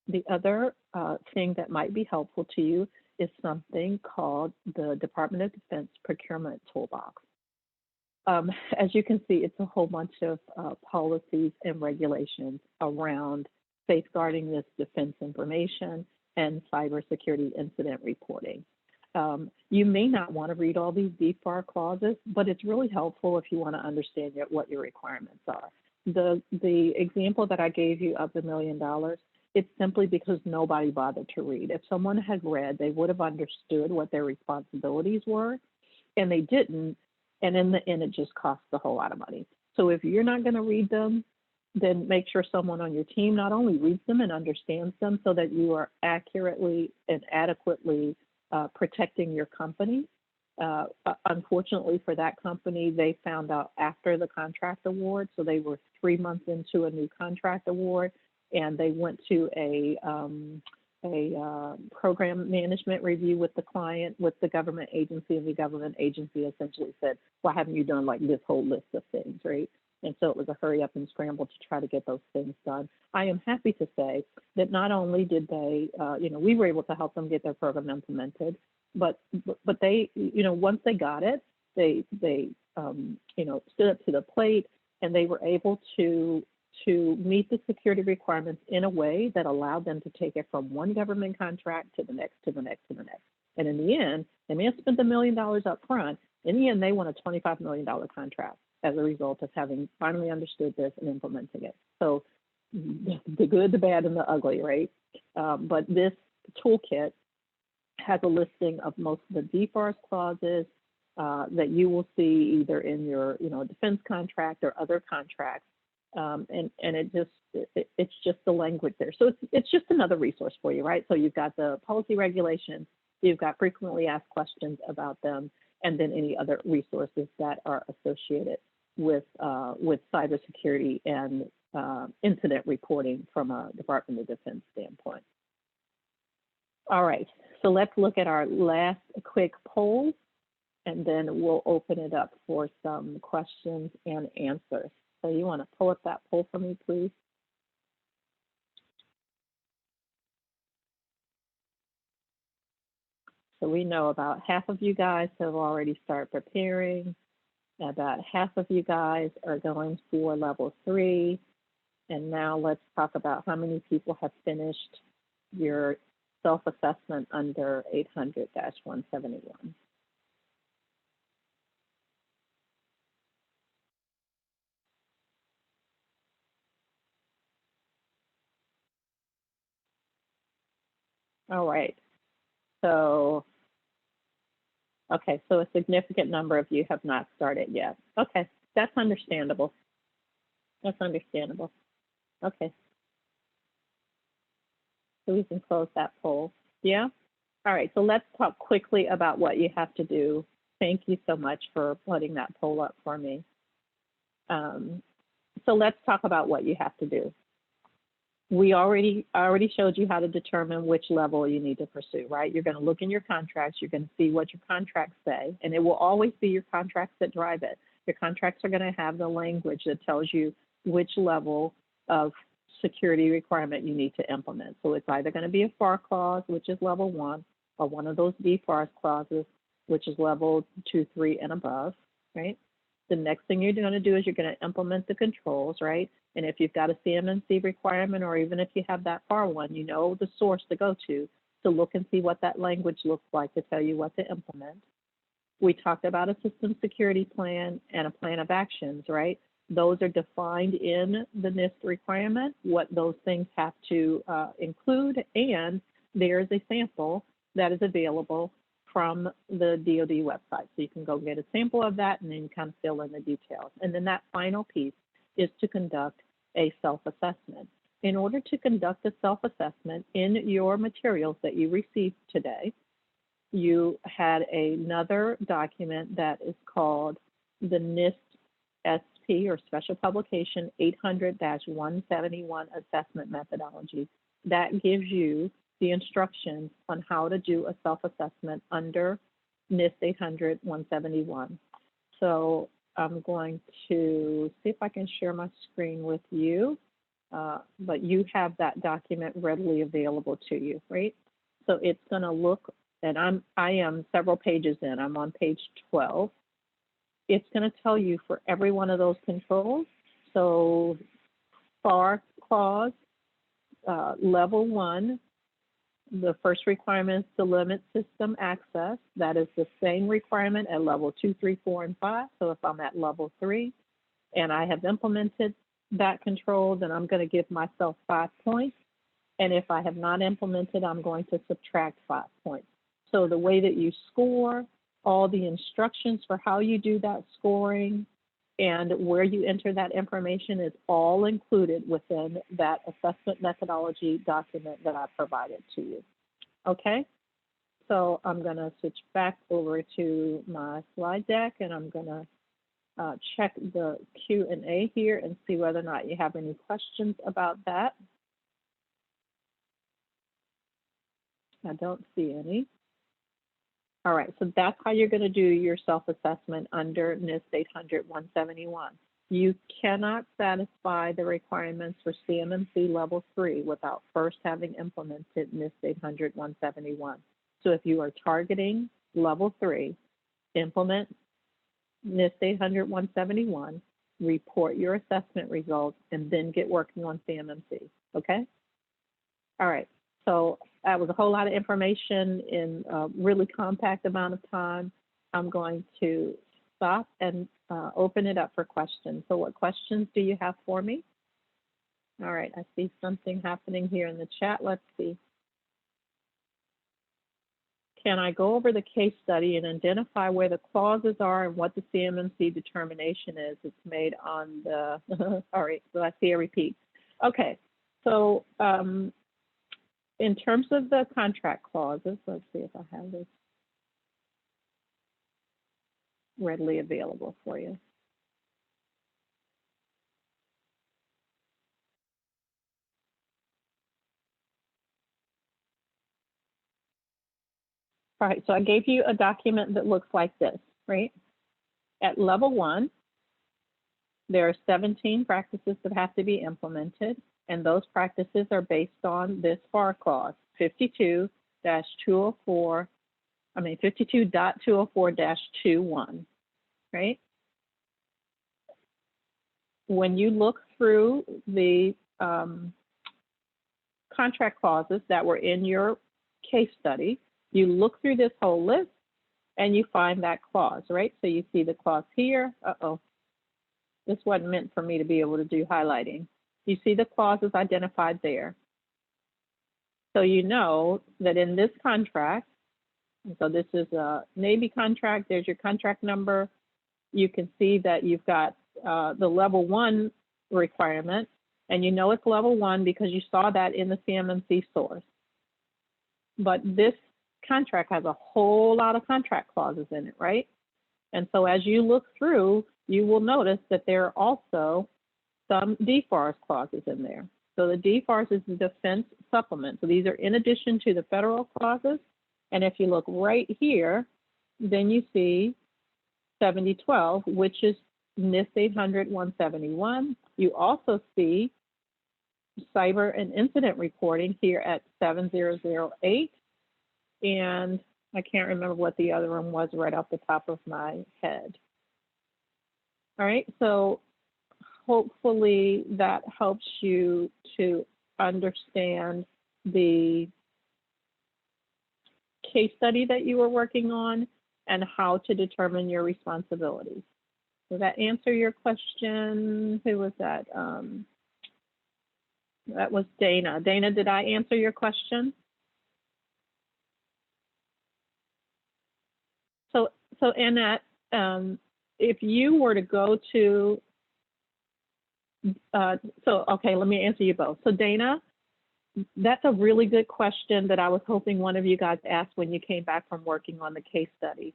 The other thing that might be helpful to you is something called the Department of Defense Procurement Toolbox. As you can see, it's a whole bunch of policies and regulations around safeguarding this defense information and cybersecurity incident reporting. You may not want to read all these DFAR clauses, but it's really helpful if you want to understand what your requirements are. The example that I gave you of the $1 million, it's simply because nobody bothered to read. If someone had read, they would have understood what their responsibilities were, and they didn't, and in the end, it just costs a whole lot of money. So if you're not going to read them, then make sure someone on your team not only reads them and understands them so that you are accurately and adequately protecting your company. Unfortunately for that company, they found out after the contract award, so they were 3 months into a new contract award, and they went to a program management review with the client, with the government agency, and the government agency essentially said, why haven't you done like this whole list of things, right? And so it was a hurry up and scramble to try to get those things done. I am happy to say that not only did they, we were able to help them get their program implemented, but they, once they got it, they stood up to the plate, and they were able to meet the security requirements in a way that allowed them to take it from one government contract to the next, to the next, to the next. And in the end, they may have spent $1 million up front. In the end, they won a $25 million contract as a result of having finally understood this and implementing it. So the good, the bad, and the ugly, right? But this toolkit has a listing of most of the DFARS clauses that you will see either in your defense contract or other contracts. And it's just the language there. So it's just another resource for you, right? So you've got the policy regulations, you've got frequently asked questions about them, and then any other resources that are associated with cybersecurity and incident reporting from a Department of Defense standpoint. All right, so let's look at our last quick poll, and then we'll open it up for some questions and answers. So you want to pull up that poll for me, please? So we know about half of you guys have already started preparing. About half of you guys are going for level 3. And now let's talk about how many people have finished your self-assessment under 800-171. All right, so, okay, so a significant number of you have not started yet. Okay, that's understandable. That's understandable. Okay. So we can close that poll, yeah? All right, so let's talk quickly about what you have to do. Thank you so much for putting that poll up for me. So let's talk about what you have to do. I already showed you how to determine which level you need to pursue, right? You're going to look in your contracts, you're going to see what your contracts say, and it will always be your contracts that drive it. Your contracts are going to have the language that tells you which level of security requirement you need to implement. So it's either going to be a FAR clause, which is level 1, or one of those DFARS clauses, which is level 2, 3, and above, right? The next thing you're going to do is you're going to implement the controls, right? And if you've got a CMMC requirement, or even if you have that FAR one, you know the source to go to look and see what that language looks like to tell you what to implement. We talked about a system security plan and a plan of actions, right? Those are defined in the NIST requirement, what those things have to include, and there's a sample that is available from the DoD website. So you can go get a sample of that and then kind of fill in the details. And then that final piece is to conduct a self-assessment. In order to conduct a self-assessment in your materials that you received today, you had another document that is called the NIST SP, or Special Publication 800-171 Assessment Methodology. That gives you the instructions on how to do a self-assessment under NIST 800-171. So I'm going to see if I can share my screen with you, but you have that document readily available to you, right? So it's going to look, and I am several pages in. I'm on page 12. It's going to tell you for every one of those controls. So FAR clause, level 1, the first requirement is to limit system access. That is the same requirement at level 2, 3, 4, and 5. So if I'm at level 3 and I have implemented that control, then I'm going to give myself 5 points. And if I have not implemented, I'm going to subtract 5 points. So the way that you score, all the instructions for how you do that scoring, and where you enter that information is all included within that assessment methodology document that I provided to you. Okay, so I'm going to switch back over to my slide deck, and I'm going to check the Q&A here and see whether or not you have any questions about that. I don't see any. All right, so that's how you're going to do your self-assessment under NIST 800-171. You cannot satisfy the requirements for CMMC Level 3 without first having implemented NIST 800-171. So if you are targeting Level 3, implement NIST 800-171, report your assessment results, and then get working on CMMC, okay? All right, so that was a whole lot of information in a really compact amount of time. I'm going to stop and open it up for questions. So what questions do you have for me? All right, I see something happening here in the chat. Let's see. Can I go over the case study and identify where the clauses are and what the CMMC determination is? It's made on the, all right, so I see a repeat. Okay, so in terms of the contract clauses, let's see if I have this readily available for you. All right, so I gave you a document that looks like this, right? At level 1, there are 17 practices that have to be implemented, and those practices are based on this FAR clause, 52.204-21, right? When you look through the contract clauses that were in your case study, you look through this whole list and you find that clause, right? So you see the clause here. Uh-oh, this wasn't meant for me to be able to do highlighting. You see the clauses identified there. So you know that in this contract, so this is a Navy contract, there's your contract number. You can see that you've got the level 1 requirement, and you know it's level 1 because you saw that in the CMMC source. But this contract has a whole lot of contract clauses in it, right? And so as you look through, you will notice that there are also some DFARS clauses in there. So the DFARS is the defense supplement. So these are in addition to the federal clauses. And if you look right here, then you see 7012, which is NIST 800-171. You also see cyber and incident reporting here at 7008. And I can't remember what the other one was right off the top of my head. All right, so hopefully that helps you to understand the case study that you were working on and how to determine your responsibilities. Does that answer your question? Who was that? That was Dana. Dana, did I answer your question? So Annette, if you were to go to, okay, let me answer you both. So Dana, that's a really good question that I was hoping one of you guys asked when you came back from working on the case study.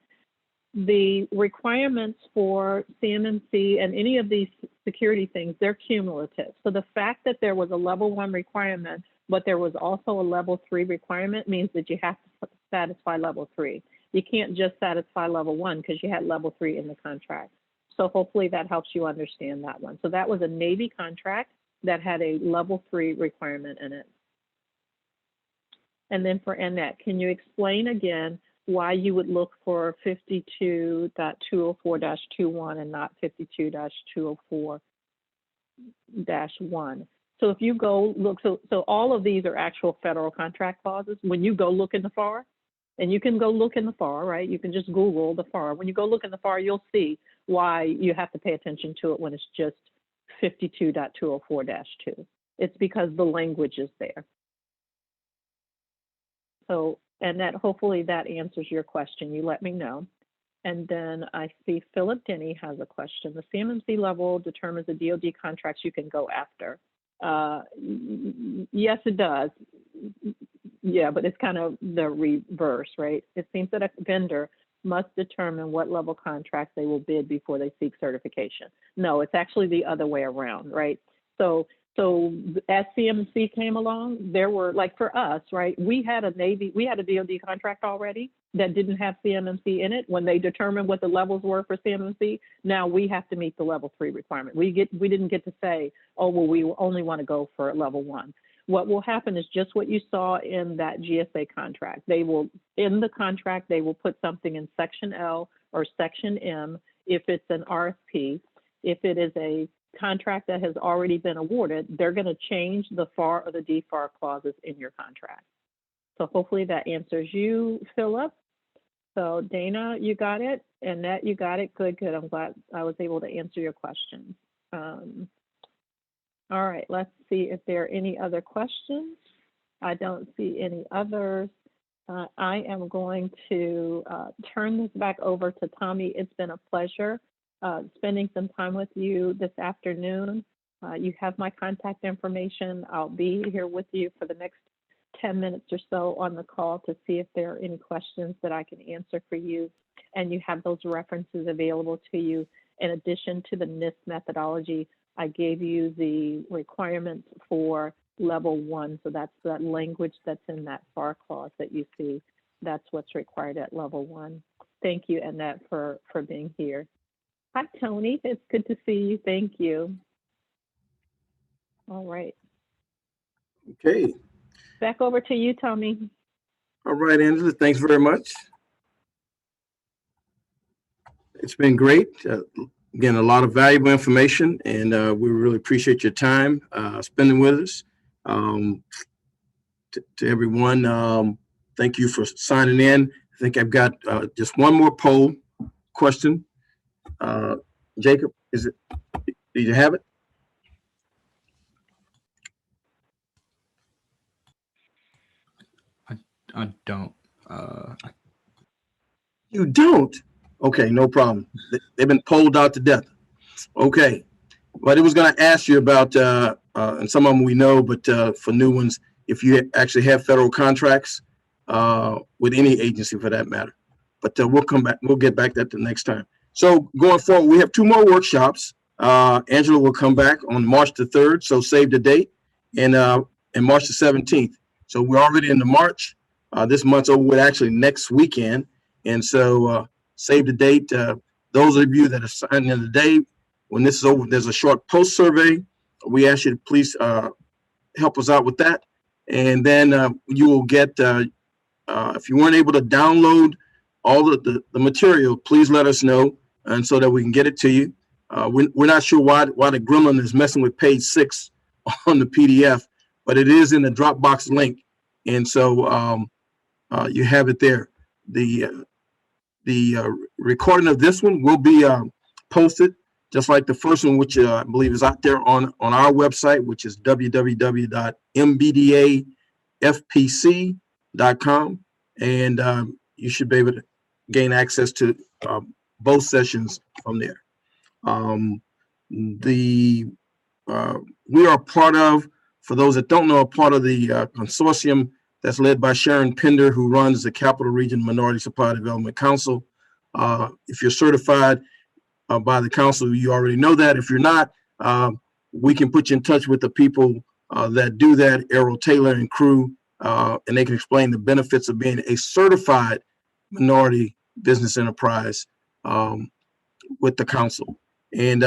The requirements for CMMC and any of these security things, they're cumulative. So the fact that there was a level 1 requirement, but there was also a level 3 requirement means that you have to satisfy level 3. You can't just satisfy level 1 because you had level 3 in the contract. So hopefully that helps you understand that one. So that was a Navy contract that had a level 3 requirement in it. And then for Annette, can you explain again why you would look for 52.204-21 and not 52.204-1? So if you go look, so all of these are actual federal contract clauses. When you go look in the FAR, and you can go look in the FAR, right? You can just Google the FAR. When you go look in the FAR, you'll see why you have to pay attention to it when it's just 52.204-2. It's because the language is there. So, and that hopefully that answers your question. You let me know. And then I see Philip Denny has a question. The CMMC level determines the DoD contracts you can go after. Yes, it does. Yeah, but it's kind of the reverse, right? It seems that a vendor must determine what level contracts they will bid before they seek certification. No, it's actually the other way around, right? So So as CMMC came along, there were, like for us, right, we had a DoD contract already that didn't have CMMC in it. When they determined what the levels were for CMMC, now we have to meet the level 3 requirement. We didn't get to say, oh, well, we only want to go for level 1. What will happen is just what you saw in that GSA contract. They will, in the contract, they will put something in section L or section M if it's an RFP. If it is a contract that has already been awarded, they're going to change the FAR or the DFAR clauses in your contract. So hopefully that answers you, Philip. So Dana, you got it. Annette, you got it. Good, good. I'm glad I was able to answer your questions. All right, let's see if there are any other questions. I don't see any others. I am going to turn this back over to Tommy. It's been a pleasure spending some time with you this afternoon. You have my contact information. I'll be here with you for the next 10 minutes or so on the call to see if there are any questions that I can answer for you. And you have those references available to you. In addition to the NIST methodology, I gave you the requirements for level 1. So that's that language that's in that FAR clause that you see. That's what's required at level 1. Thank you, Annette, for being here. Hi, Tony. It's good to see you. Thank you. All right. Okay. Back over to you, Tommy. All right, Angela, thanks very much. It's been great. Again, a lot of valuable information, and we really appreciate your time spending with us. To everyone, thank you for signing in. I think I've got just one more poll question. Jacob, do you have it? I don't. You don't? Okay, no problem. They've been polled out to death. Okay, but it was going to ask you about, and some of them we know, but for new ones, if you actually have federal contracts with any agency for that matter. But we'll come back. We'll get back to that the next time. So going forward, we have 2 more workshops. Angela will come back on March the 3rd, so save the date, and March the 17th. So we're already into March. This month's over with actually next weekend. And so save the date. Those of you that are signed in today, when this is over, there's a short post survey. We ask you to please help us out with that. And then you will get, if you weren't able to download all the material, please let us know, and so that we can get it to you. We're not sure why the gremlin is messing with page 6 on the PDF, but it is in the Dropbox link. And so you have it there. The recording of this one will be posted just like the first one, which I believe is out there on our website, which is www.mbdafpc.com. And you should be able to gain access to both sessions from there. We are part of, for those that don't know, a part of the consortium that's led by Sharon Pender, who runs the Capital Region Minority Supply Development Council. If you're certified by the council, you already know that. If you're not, we can put you in touch with the people that do that, Errol Taylor and crew, and they can explain the benefits of being a certified minority business enterprise with the council. And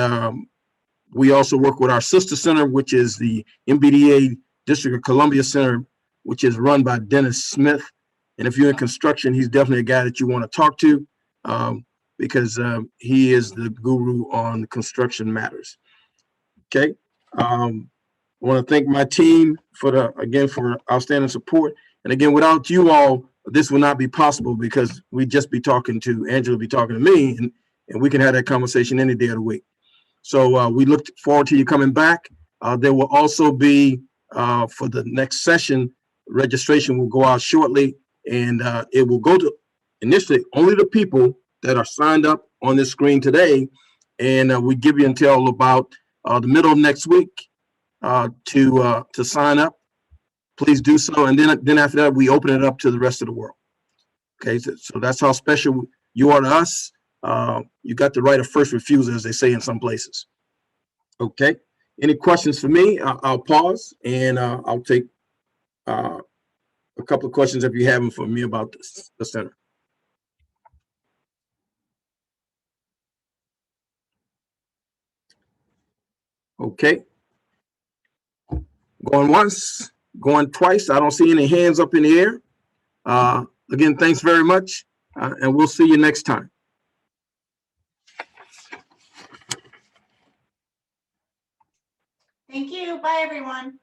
we also work with our sister center, which is the MBDA District of Columbia Center, which is run by Dennis Smith. And if you're in construction, he's definitely a guy that you want to talk to because he is the guru on construction matters. Okay. I want to thank my team for outstanding support. And again, without you all, this would not be possible because we'd just be talking to Angela, be talking to me, and we can have that conversation any day of the week. So we look forward to you coming back. There will also be, for the next session, registration will go out shortly, and it will go to initially only the people that are signed up on this screen today. And we give you until about the middle of next week to sign up. Please do so. And then after that, we open it up to the rest of the world. Okay, so that's how special you are to us. You got the right of first refusal, as they say in some places. Okay, Any questions for me? I'll pause and I'll take a couple of questions if you have them for me about the center. Okay. Going once, going twice. I don't see any hands up in the air. Again, thanks very much, and we'll see you next time. Thank you. Bye, everyone.